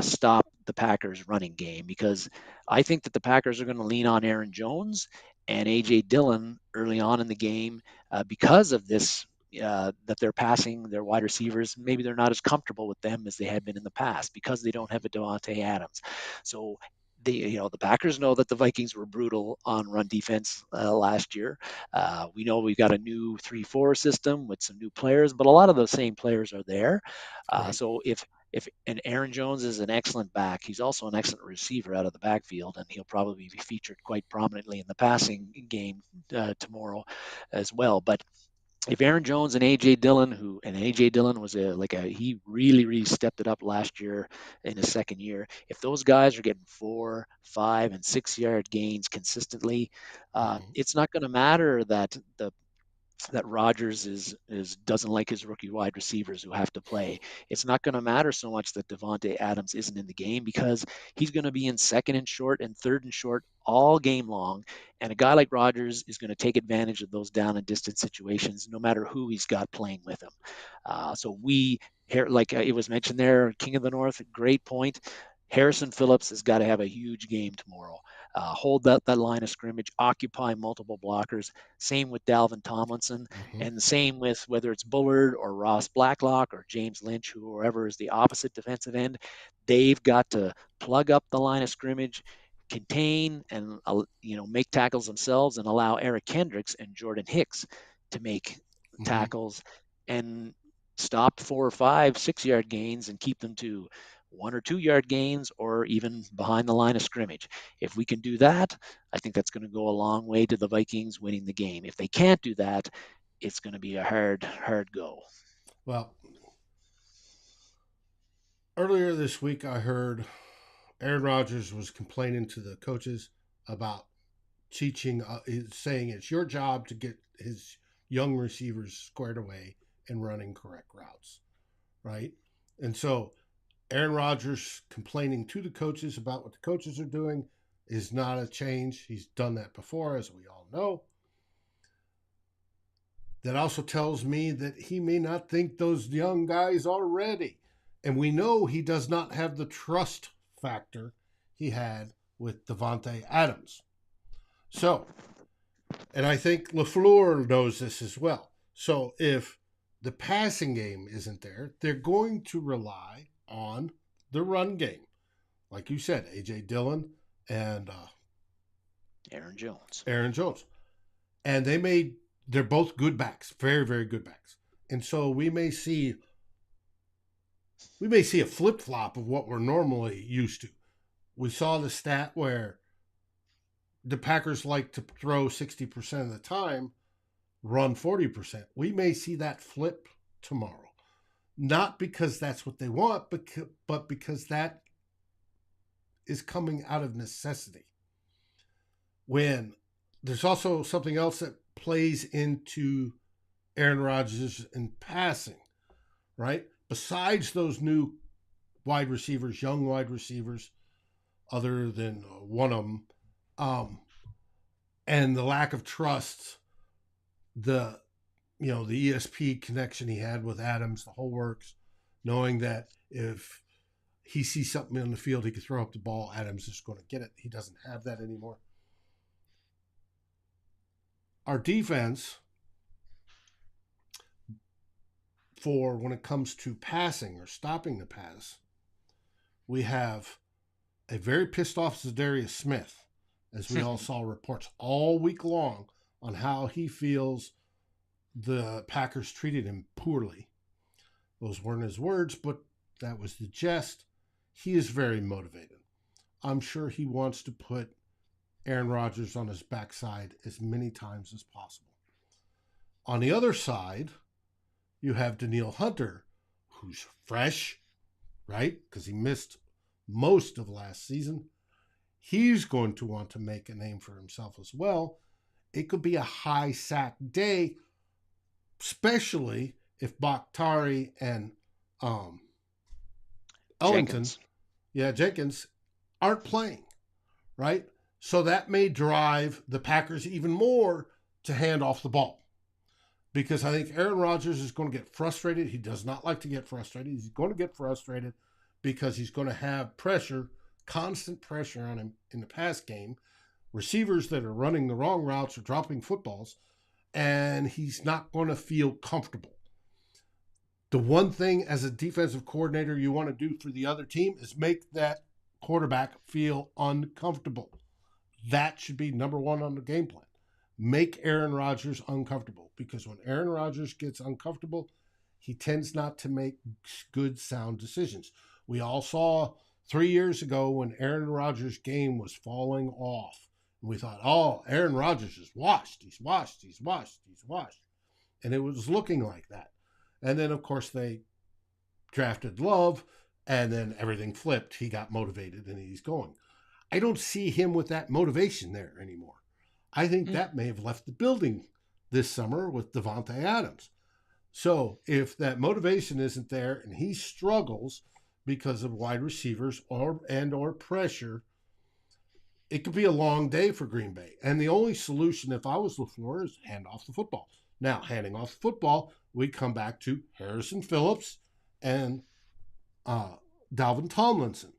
stop the Packers' running game? Because I think that the Packers are going to lean on Aaron Jones and AJ Dillon early on in the game because of this. That they're passing their wide receivers, maybe they're not as comfortable with them as they had been in the past because they don't have a Devontae Adams. So the Packers know that the Vikings were brutal on run defense last year. We know we've got a new 3-4 system with some new players, but a lot of those same players are there. Right. So if and Aaron Jones is an excellent back, he's also an excellent receiver out of the backfield, and he'll probably be featured quite prominently in the passing game tomorrow as well. But if Aaron Jones and AJ Dillon was he really stepped it up last year in his second year. If those guys are getting 4, 5, and 6 yard gains consistently, Hmm. it's not going to matter that that Rodgers is doesn't like his rookie wide receivers who have to play. It's not going to matter so much that Devontae Adams isn't in the game because he's going to be in second and short and third and short all game long. And a guy like Rodgers is going to take advantage of those down and distance situations, no matter who he's got playing with him. So we here, like it was mentioned there, King of the North, great point. Harrison Phillips has got to have a huge game tomorrow. Hold that line of scrimmage, occupy multiple blockers. Same with Dalvin Tomlinson, and the same with whether it's Bullard or Ross Blacklock or James Lynch, whoever is the opposite defensive end. They've got to plug up the line of scrimmage, contain and make tackles themselves, and allow Eric Kendricks and Jordan Hicks to make tackles and stop 4 or 5 6-yard gains and keep them to 1 or 2-yard gains or even behind the line of scrimmage. If we can do that, I think that's going to go a long way to the Vikings winning the game. If they can't do that, it's going to be a hard go. Well, earlier this week I heard Aaron Rodgers was complaining to the coaches about teaching, saying it's your job to get his young receivers squared away and running correct routes, right? And so Aaron Rodgers complaining to the coaches about what the coaches are doing is not a change. He's done that before, as we all know. That also tells me that he may not think those young guys are ready. And we know he does not have the trust factor he had with Devontae Adams. So, and I think LaFleur knows this as well. So if the passing game isn't there, they're going to rely on the run game. Like you said, A.J. Dillon and Aaron Jones. And they're both good backs, very, very good backs. And so we may see a flip-flop of what we're normally used to. We saw the stat where the Packers like to throw 60% of the time, run 40%. We may see that flip tomorrow. Not because that's what they want, but because that is coming out of necessity. When there's also something else that plays into Aaron Rodgers in passing, right? Besides those new wide receivers, young wide receivers, other than one of them, and the lack of trust, the ESP connection he had with Adams, the whole works, knowing that if he sees something on the field, he can throw up the ball, Adams is going to get it. He doesn't have that anymore. Our defense, for when it comes to passing or stopping the pass, we have a very pissed off Zadarius Smith, as we all saw reports all week long on how he feels the Packers treated him poorly. Those weren't his words, but that was the jest. He is very motivated. I'm sure he wants to put Aaron Rodgers on his backside as many times as possible. On the other side, you have Danielle Hunter, who's fresh, right? Because he missed most of last season. He's going to want to make a name for himself as well. It could be a high sack day, especially if Bakhtari and Ellington, Jenkins, aren't playing, right? So that may drive the Packers even more to hand off the ball. Because I think Aaron Rodgers is going to get frustrated. He does not like to get frustrated. He's going to get frustrated because he's going to have pressure, constant pressure on him in the pass game. Receivers that are running the wrong routes or dropping footballs, and he's not going to feel comfortable. The one thing as a defensive coordinator you want to do for the other team is make that quarterback feel uncomfortable. That should be number one on the game plan. Make Aaron Rodgers uncomfortable, because when Aaron Rodgers gets uncomfortable, he tends not to make good, sound decisions. We all saw 3 years ago when Aaron Rodgers' game was falling off. And we thought, oh, Aaron Rodgers is washed. He's washed. And it was looking like that. And then, of course, they drafted Love, and then everything flipped. He got motivated, and he's going. I don't see him with that motivation there anymore. I think that may have left the building this summer with Devontae Adams. So if that motivation isn't there and he struggles because of wide receivers or pressure, it could be a long day for Green Bay. And the only solution, if I was LaFleur, is hand off the football. Now, handing off the football, we come back to Harrison Phillips and uh, Dalvin Tomlinson.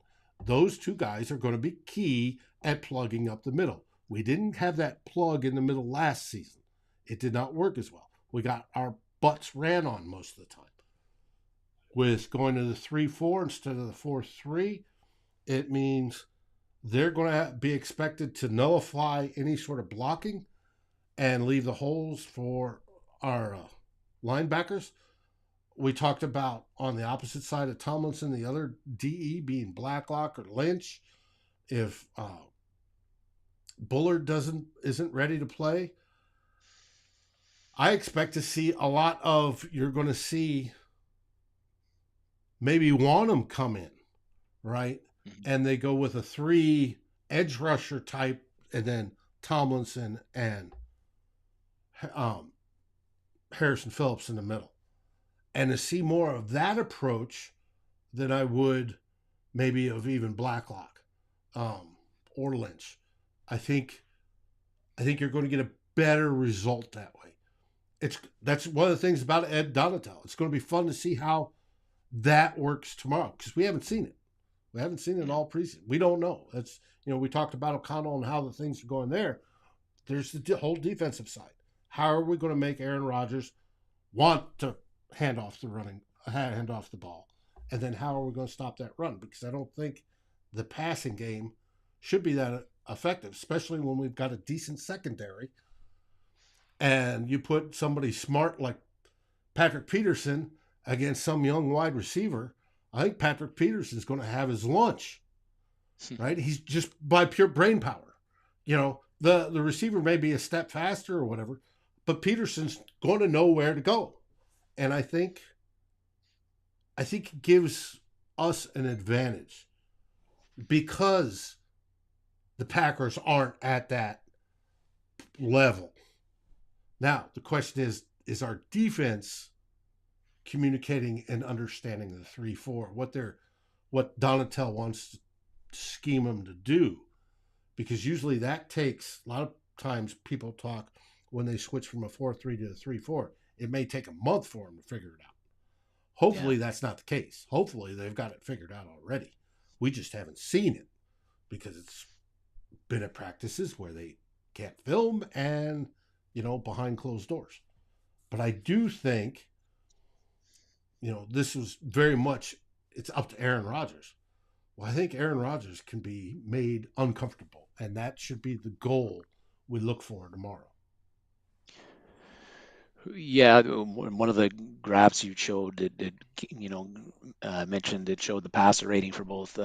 Those two guys are going to be key at plugging up the middle. We didn't have that plug in the middle last season. It did not work as well. We got our butts ran on most of the time. With going to the 3-4 instead of the 4-3, it means they're going to be expected to nullify any sort of blocking and leave the holes for our linebackers. We talked about on the opposite side of Tomlinson, the other DE being Blacklock or Lynch. If Bullard isn't ready to play, I expect to see a lot of, you're going to see maybe Wanham come in, right? Mhm. And they go with a 3 edge rusher type, and then Tomlinson and um, Harrison Phillips in the middle. And to see more of that approach than I would maybe of even Blacklock or Lynch. I think you're going to get a better result that way. That's one of the things about Ed Donatel. It's going to be fun to see how that works tomorrow because we haven't seen it. We haven't seen it Yeah. all preseason. We don't know. That's we talked about O'Connell and how the things are going there. There's the whole defensive side. How are we going to make Aaron Rodgers want to hand off the ball, and then how are we going to stop that run? Because I don't think the passing game should be that effective, especially when we've got a decent secondary. And you put somebody smart like Patrick Peterson against some young wide receiver, I think Patrick Peterson's going to have his lunch, right? He's just by pure brain power. The receiver may be a step faster or whatever, but Peterson's going to know where to go. And I think it gives us an advantage because the Packers aren't at that level. Now, the question is our defense communicating and understanding the 3-4, what Donatel wants to scheme them to do? Because usually that takes, a lot of times people talk when they switch from a 4-3 to a 3-4, it may take a month for them to figure it out. Yeah. Hopefully that's not the case. Hopefully they've got it figured out already. We just haven't seen it because it's been at practices where they can't film and, behind closed doors. But I do think, this was very much, it's up to Aaron Rodgers. Well, I think Aaron Rodgers can be made uncomfortable, and that should be the goal we look for tomorrow. Yeah, one of the graphs you showed, mentioned it showed the passer rating for both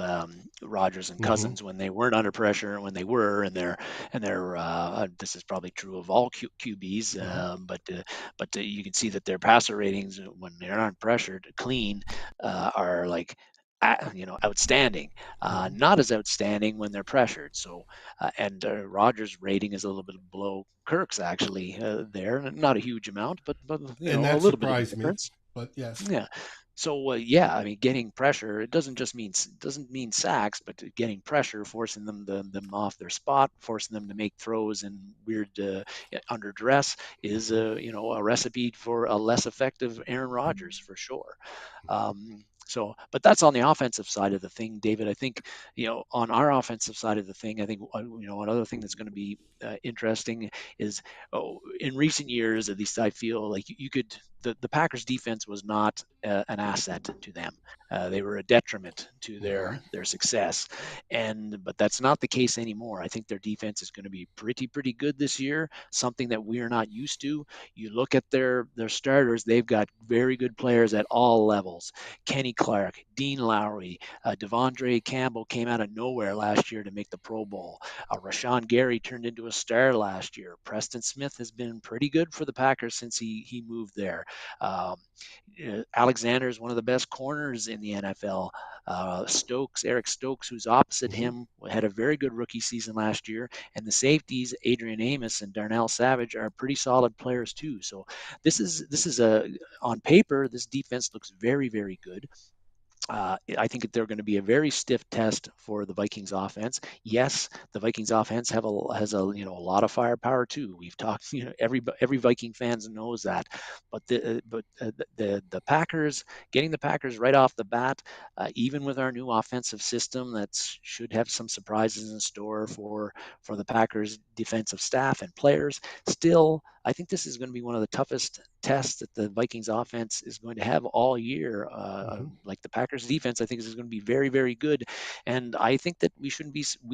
Rodgers and Mm-hmm. Cousins when they weren't under pressure and when they were, and this is probably true of all QBs, Mm-hmm. but you can see that their passer ratings when they're not pressured, clean, are like. Outstanding. Mm-hmm. Not as outstanding when they're pressured. So, and Rogers' rating is a little bit below Kirk's actually there, not a huge amount, but And a that little bit of a surprised me, difference. but yes. Yeah. So yeah, I mean, getting pressure, it doesn't just doesn't mean sacks, but getting pressure, forcing them off their spot, forcing them to make throws in weird under duress is a recipe for a less effective Aaron Rodgers for sure. But that's on the offensive side of the thing, David. I think, on our offensive side of the thing, I think, another thing that's going to be interesting is, in recent years, at least I feel like you could, the Packers defense was not an asset to them. They were a detriment to Mm-hmm. their success, but that's not the case anymore. I think their defense is going to be pretty good this year, something that we're not used to. You look at their starters; they've got very good players at all levels. Kenny Clark, Dean Lowry, Devondre Campbell came out of nowhere last year to make the Pro Bowl. Rashawn Gary turned into a star last year. Preston Smith has been pretty good for the Packers since he moved there. Um, Alexander is one of the best corners in the NFL. Eric Stokes, who's opposite Mm-hmm. him, had a very good rookie season last year. And the safeties, Adrian Amos and Darnell Savage, are pretty solid players too. So this is a on paper, this defense looks very, very good. I think they're going to be a very stiff test for the Vikings offense. Yes, the Vikings offense has a a lot of firepower too. We've talked, every Viking fans knows that. But the Packers, getting the Packers right off the bat, even with our new offensive system that should have some surprises in store for the Packers defensive staff and players, still I think this is going to be one of the toughest tests that the Vikings offense is going to have all year. Mm-hmm. Like the Packers defense, I think is going to be very, very good. And I think that we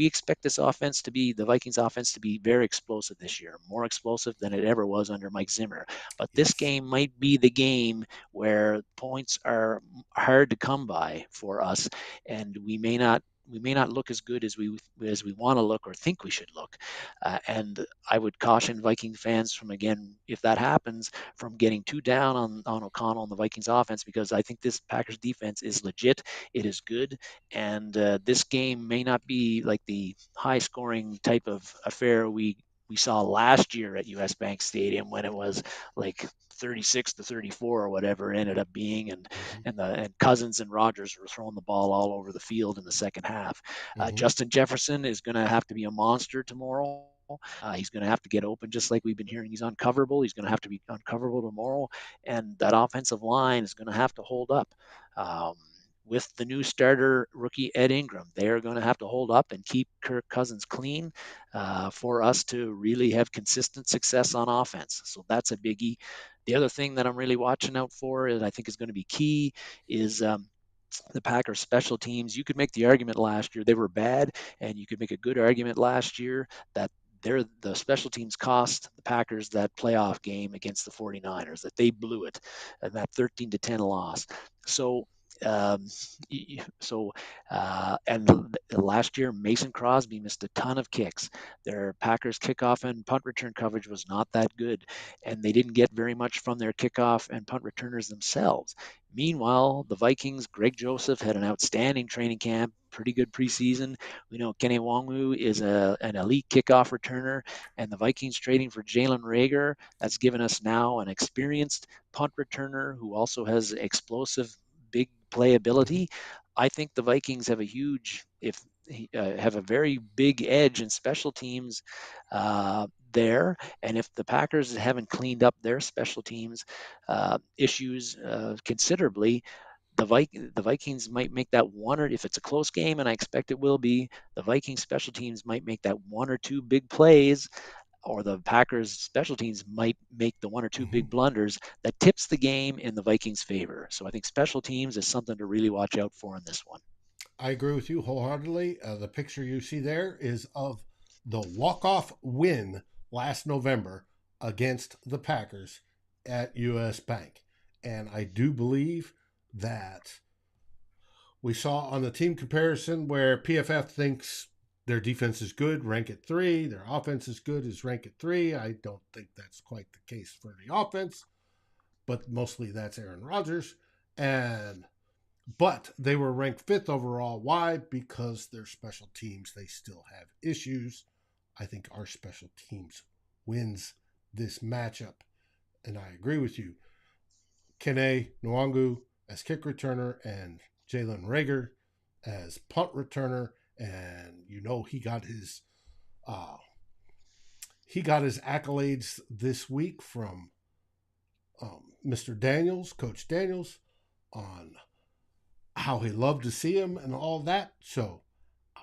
expect the Vikings offense to be very explosive this year, more explosive than it ever was under Mike Zimmer. But this Yes. game might be the game where points are hard to come by for us, and we may not look as good as we want to look or think we should look. And I would caution Viking fans from, again, if that happens, from getting too down on O'Connell and the Vikings offense, because I think this Packers defense is legit. It is good. And this game may not be like the high scoring type of affair we saw last year at US Bank Stadium, when it was like 36-34 or whatever it ended up being, and Mm-hmm. Cousins and Rogers were throwing the ball all over the field in the second half. Mm-hmm. Justin Jefferson is going to have to be a monster tomorrow. He's going to have to get open, just like we've been hearing. He's uncoverable. He's going to have to be uncoverable tomorrow, and that offensive line is going to have to hold up. Um, with the new starter rookie Ed Ingram, they are going to have to hold up and keep Kirk Cousins clean for us to really have consistent success on offense. So that's a biggie. The other thing that I'm really watching out for, and I think is going to be key, is the Packers special teams. You could make the argument last year they were bad, and you could make a good argument last year that the special teams cost the Packers that playoff game against the 49ers, that they blew it, and that 13-10 loss. So um, so and last year Mason Crosby missed a ton of kicks. Their Packers kickoff and punt return coverage was not that good, and they didn't get very much from their kickoff and punt returners themselves. Meanwhile, the Vikings, Greg Joseph had an outstanding training camp, pretty good preseason. We know Kenny Wongwu is an elite kickoff returner, and the Vikings trading for Jalen Rager. That's given us now an experienced punt returner who also has explosive, big Mm-hmm. playability. I think the Vikings have a very big edge in special teams there. And if the Packers haven't cleaned up their special teams issues considerably, the Vikings might make that one, or if it's a close game, and I expect it will be, the Vikings special teams might make that one or two big plays, or the Packers special teams might make the one or two Mm-hmm. big blunders that tips the game in the Vikings' favor. So I think special teams is something to really watch out for in this one. I agree with you wholeheartedly. The picture you see there is of the walk-off win last November against the Packers at US Bank. And I do believe that we saw on the team comparison where PFF thinks their defense is good, rank at 3. Their offense is good, is rank at 3. I don't think that's quite the case for the offense, but mostly that's Aaron Rodgers. But they were ranked 5th overall. Why? Because their special teams, they still have issues. I think our special teams wins this matchup. And I agree with you. Kene Nwangu as kick returner and Jalen Rager as punt returner. And uh, he got his accolades this week from Mr. Daniels, Coach Daniels, on how he loved to see him and all that. So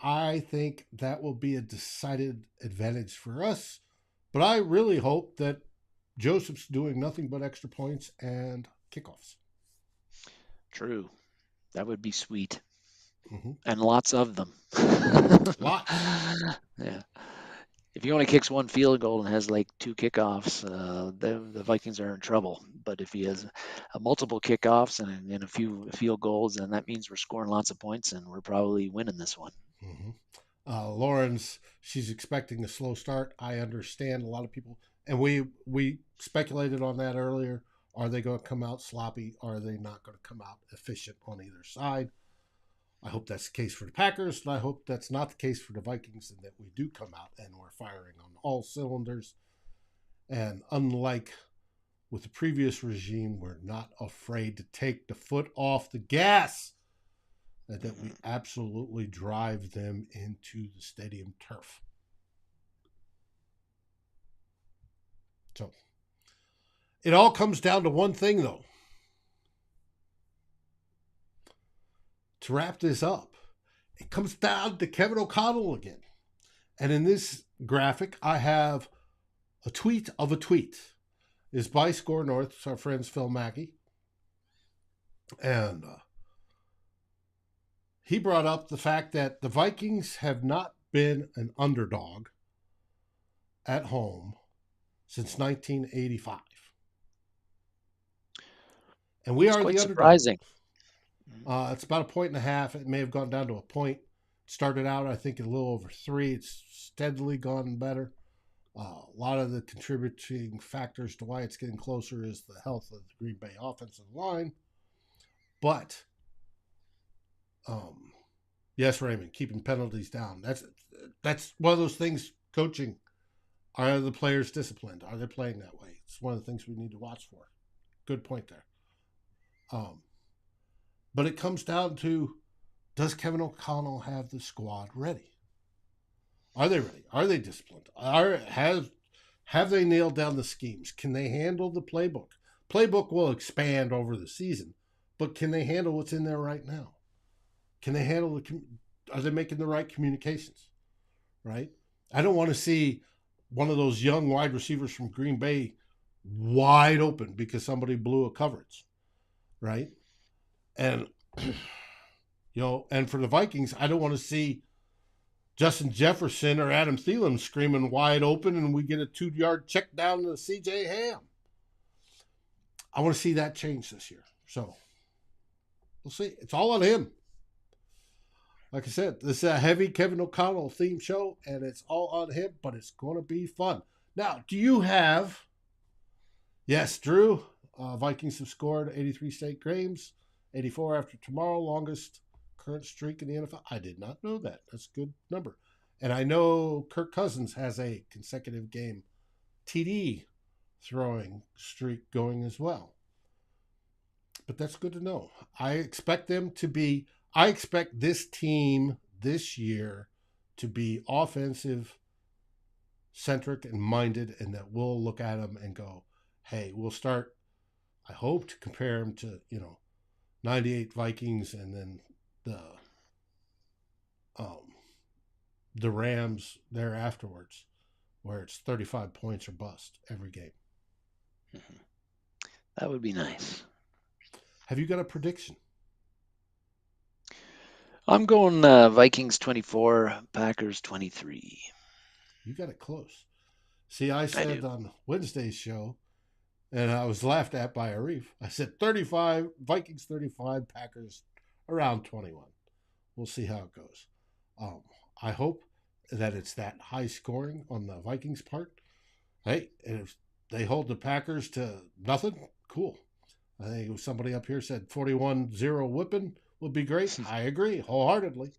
I think that will be a decided advantage for us. But I really hope that Joseph's doing nothing but extra points and kickoffs. True. That would be sweet. Mm-hmm. And lots of them. Lots. Yeah. If he only kicks one field goal and has like two kickoffs, the Vikings are in trouble. But if he has multiple kickoffs and a few field goals, then that means we're scoring lots of points and we're probably winning this one. Mm-hmm. Lauren's, she's expecting a slow start. I understand a lot of people, and we speculated on that earlier Are they going to come out sloppy? Are they not going to come out efficient on either side? I hope that's the case for the Packers, and I hope that's not the case for the Vikings, and that we do come out and we're firing on all cylinders. And unlike with the previous regime, we're not afraid to take the foot off the gas, and that we absolutely drive them into the stadium turf. So it all comes down to one thing, though. To wrap this up, it comes down to Kevin O'Connell again. And in this graphic, I have a tweet of a tweet. It's by Score North. It's our friends Phil Mackey. And he brought up the fact that the Vikings have not been an underdog at home since 1985. And we It's are quite the surprising. It's about a point and a half. It may have gone down to a point. Started out, I think, a little over 3. It's steadily gotten better. A lot of the contributing factors to why it's getting closer is the health of the Green Bay offensive line. But, yes, Raymond, keeping penalties down. That's one of those things, coaching. Are the players disciplined? Are they playing that way? It's one of the things we need to watch for. Good point there. But it comes down to, does Kevin O'Connell have the squad ready? Are they ready? Are they disciplined? Have they nailed down the schemes? Can they handle the playbook? Playbook will expand over the season, but can they handle what's in there right now? Can they handle are they making the right communications? Right? I don't want to see one of those young wide receivers from Green Bay wide open because somebody blew a coverage. Right? And, and for the Vikings, I don't want to see Justin Jefferson or Adam Thielen screaming wide open and we get a 2-yard check down to C.J. Ham. I want to see that change this year. So we'll see. It's all on him. Like I said, this is a heavy Kevin O'Connell theme show, and it's all on him, but it's going to be fun. Now, do you have... Yes, Drew, Vikings have scored 83 straight games. 84 after tomorrow, longest current streak in the NFL. I did not know that. That's a good number. And I know Kirk Cousins has a consecutive game TD throwing streak going as well. But that's good to know. I expect this team this year to be offensive centric and minded, and that we'll look at them and go, hey, we'll start, I hope, to compare them to, 98 Vikings and then the Rams there afterwards, where it's 35 points or bust every game. Mm-hmm. That would be nice. Have you got a prediction? I'm going Vikings 24, Packers 23. You got it close. See, I said on Wednesday's show, and I was laughed at by Arif. I said 35, Vikings 35, Packers around 21. We'll see how it goes. I hope that it's that high scoring on the Vikings part. Hey, if they hold the Packers to nothing, cool. I think it was somebody up here said 41-0 whipping would be great. I agree wholeheartedly.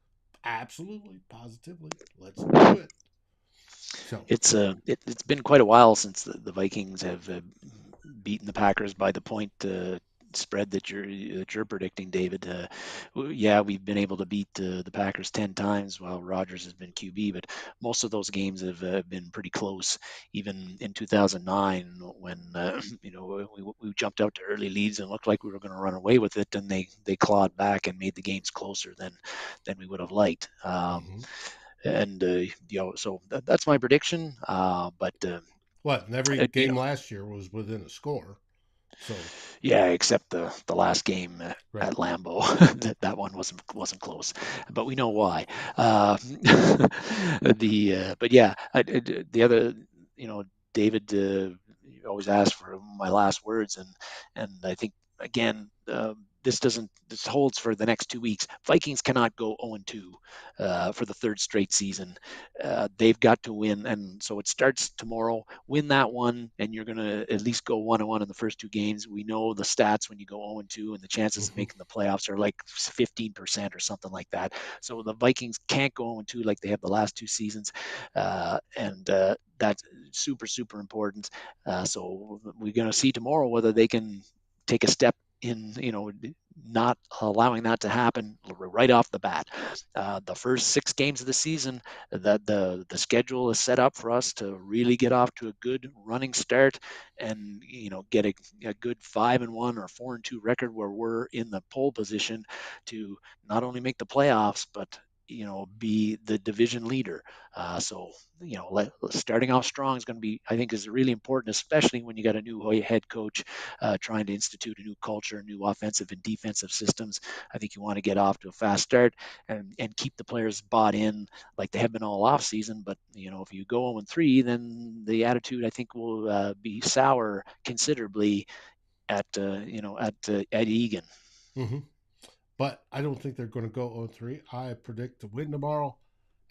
Absolutely, positively. Let's do it. So it's been quite a while since the Vikings have beaten the Packers by the point spread that you're predicting, David. We've been able to beat the Packers 10 times while Rodgers has been QB, but most of those games have been pretty close. Even in 2009, when we jumped out to early leads and looked like we were going to run away with it, and they clawed back and made the games closer than we would have liked. And so that's my prediction. But what? And every game last year was within a score. So yeah, except the last game right. at Lambeau, that one wasn't close, but we know why. But yeah, the other, David always asks for my last words, and I think again this holds for the next 2 weeks. Vikings cannot go 0-2 for the third straight season. They've got to win, and so it starts tomorrow. Win that one, and you're going to at least go 1-1 in the first 2 games. We know the stats when you go 0-2, and the chances of making the playoffs are like 15% or something like that. So the Vikings can't go 0-2 like they have the last 2 seasons, and that's super, super important. So we're going to see tomorrow whether they can take a step in, not allowing that to happen right off the bat. The first 6 games of the season, the schedule is set up for us to really get off to a good running start, and get a good 5-1 or 4-2 record where we're in the pole position to not only make the playoffs but be the division leader. So starting off strong is going to be, I think, is really important, especially when you got a new head coach trying to institute a new culture, new offensive and defensive systems. I think you want to get off to a fast start and keep the players bought in like they have been all off season. But if you go 0-3, then the attitude, I think, will be sour considerably at Egan. Mm-hmm. But I don't think they're going to go 0-3. I predict to win tomorrow,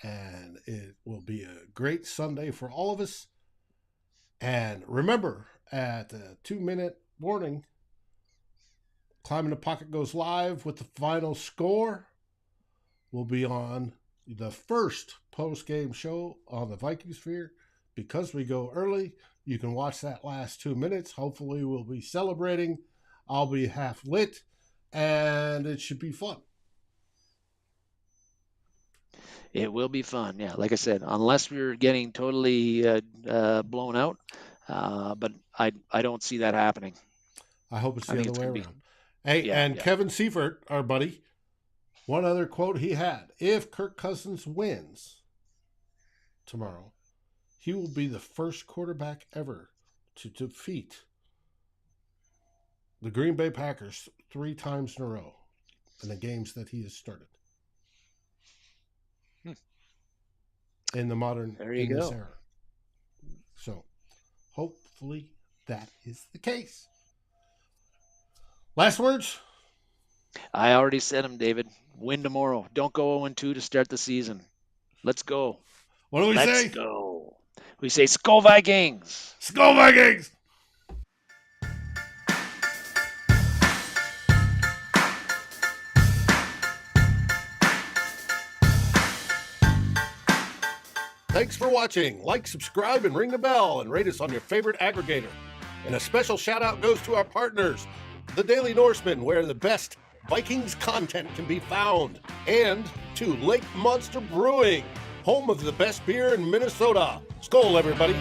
and it will be a great Sunday for all of us. And remember, at the 2-minute warning, Climbing the Pocket goes live with the final score. We'll be on the first post-game show on the Viking Sphere. Because we go early, you can watch that last 2 minutes. Hopefully we'll be celebrating. I'll be half lit, and it should be fun. It will be fun, yeah. Like I said, unless we're getting totally blown out, but I don't see that happening. I hope it's the other way around. Hey, and Kevin Seifert, our buddy, one other quote he had: if Kirk Cousins wins tomorrow, he will be the first quarterback ever to defeat the Green Bay Packers 3 times in a row in the games that he has started. In the modern, in this era. So, hopefully that is the case. Last words? I already said them, David. Win tomorrow. Don't go 0-2 to start the season. Let's go. What do we say? Let's go. We say Skol Vikings. Skol Vikings! Thanks for watching. Like, subscribe, and ring the bell, and rate us on your favorite aggregator. And a special shout out goes to our partners, the Daily Norseman, where the best Vikings content can be found, and to Lake Monster Brewing, home of the best beer in Minnesota. Skol, everybody.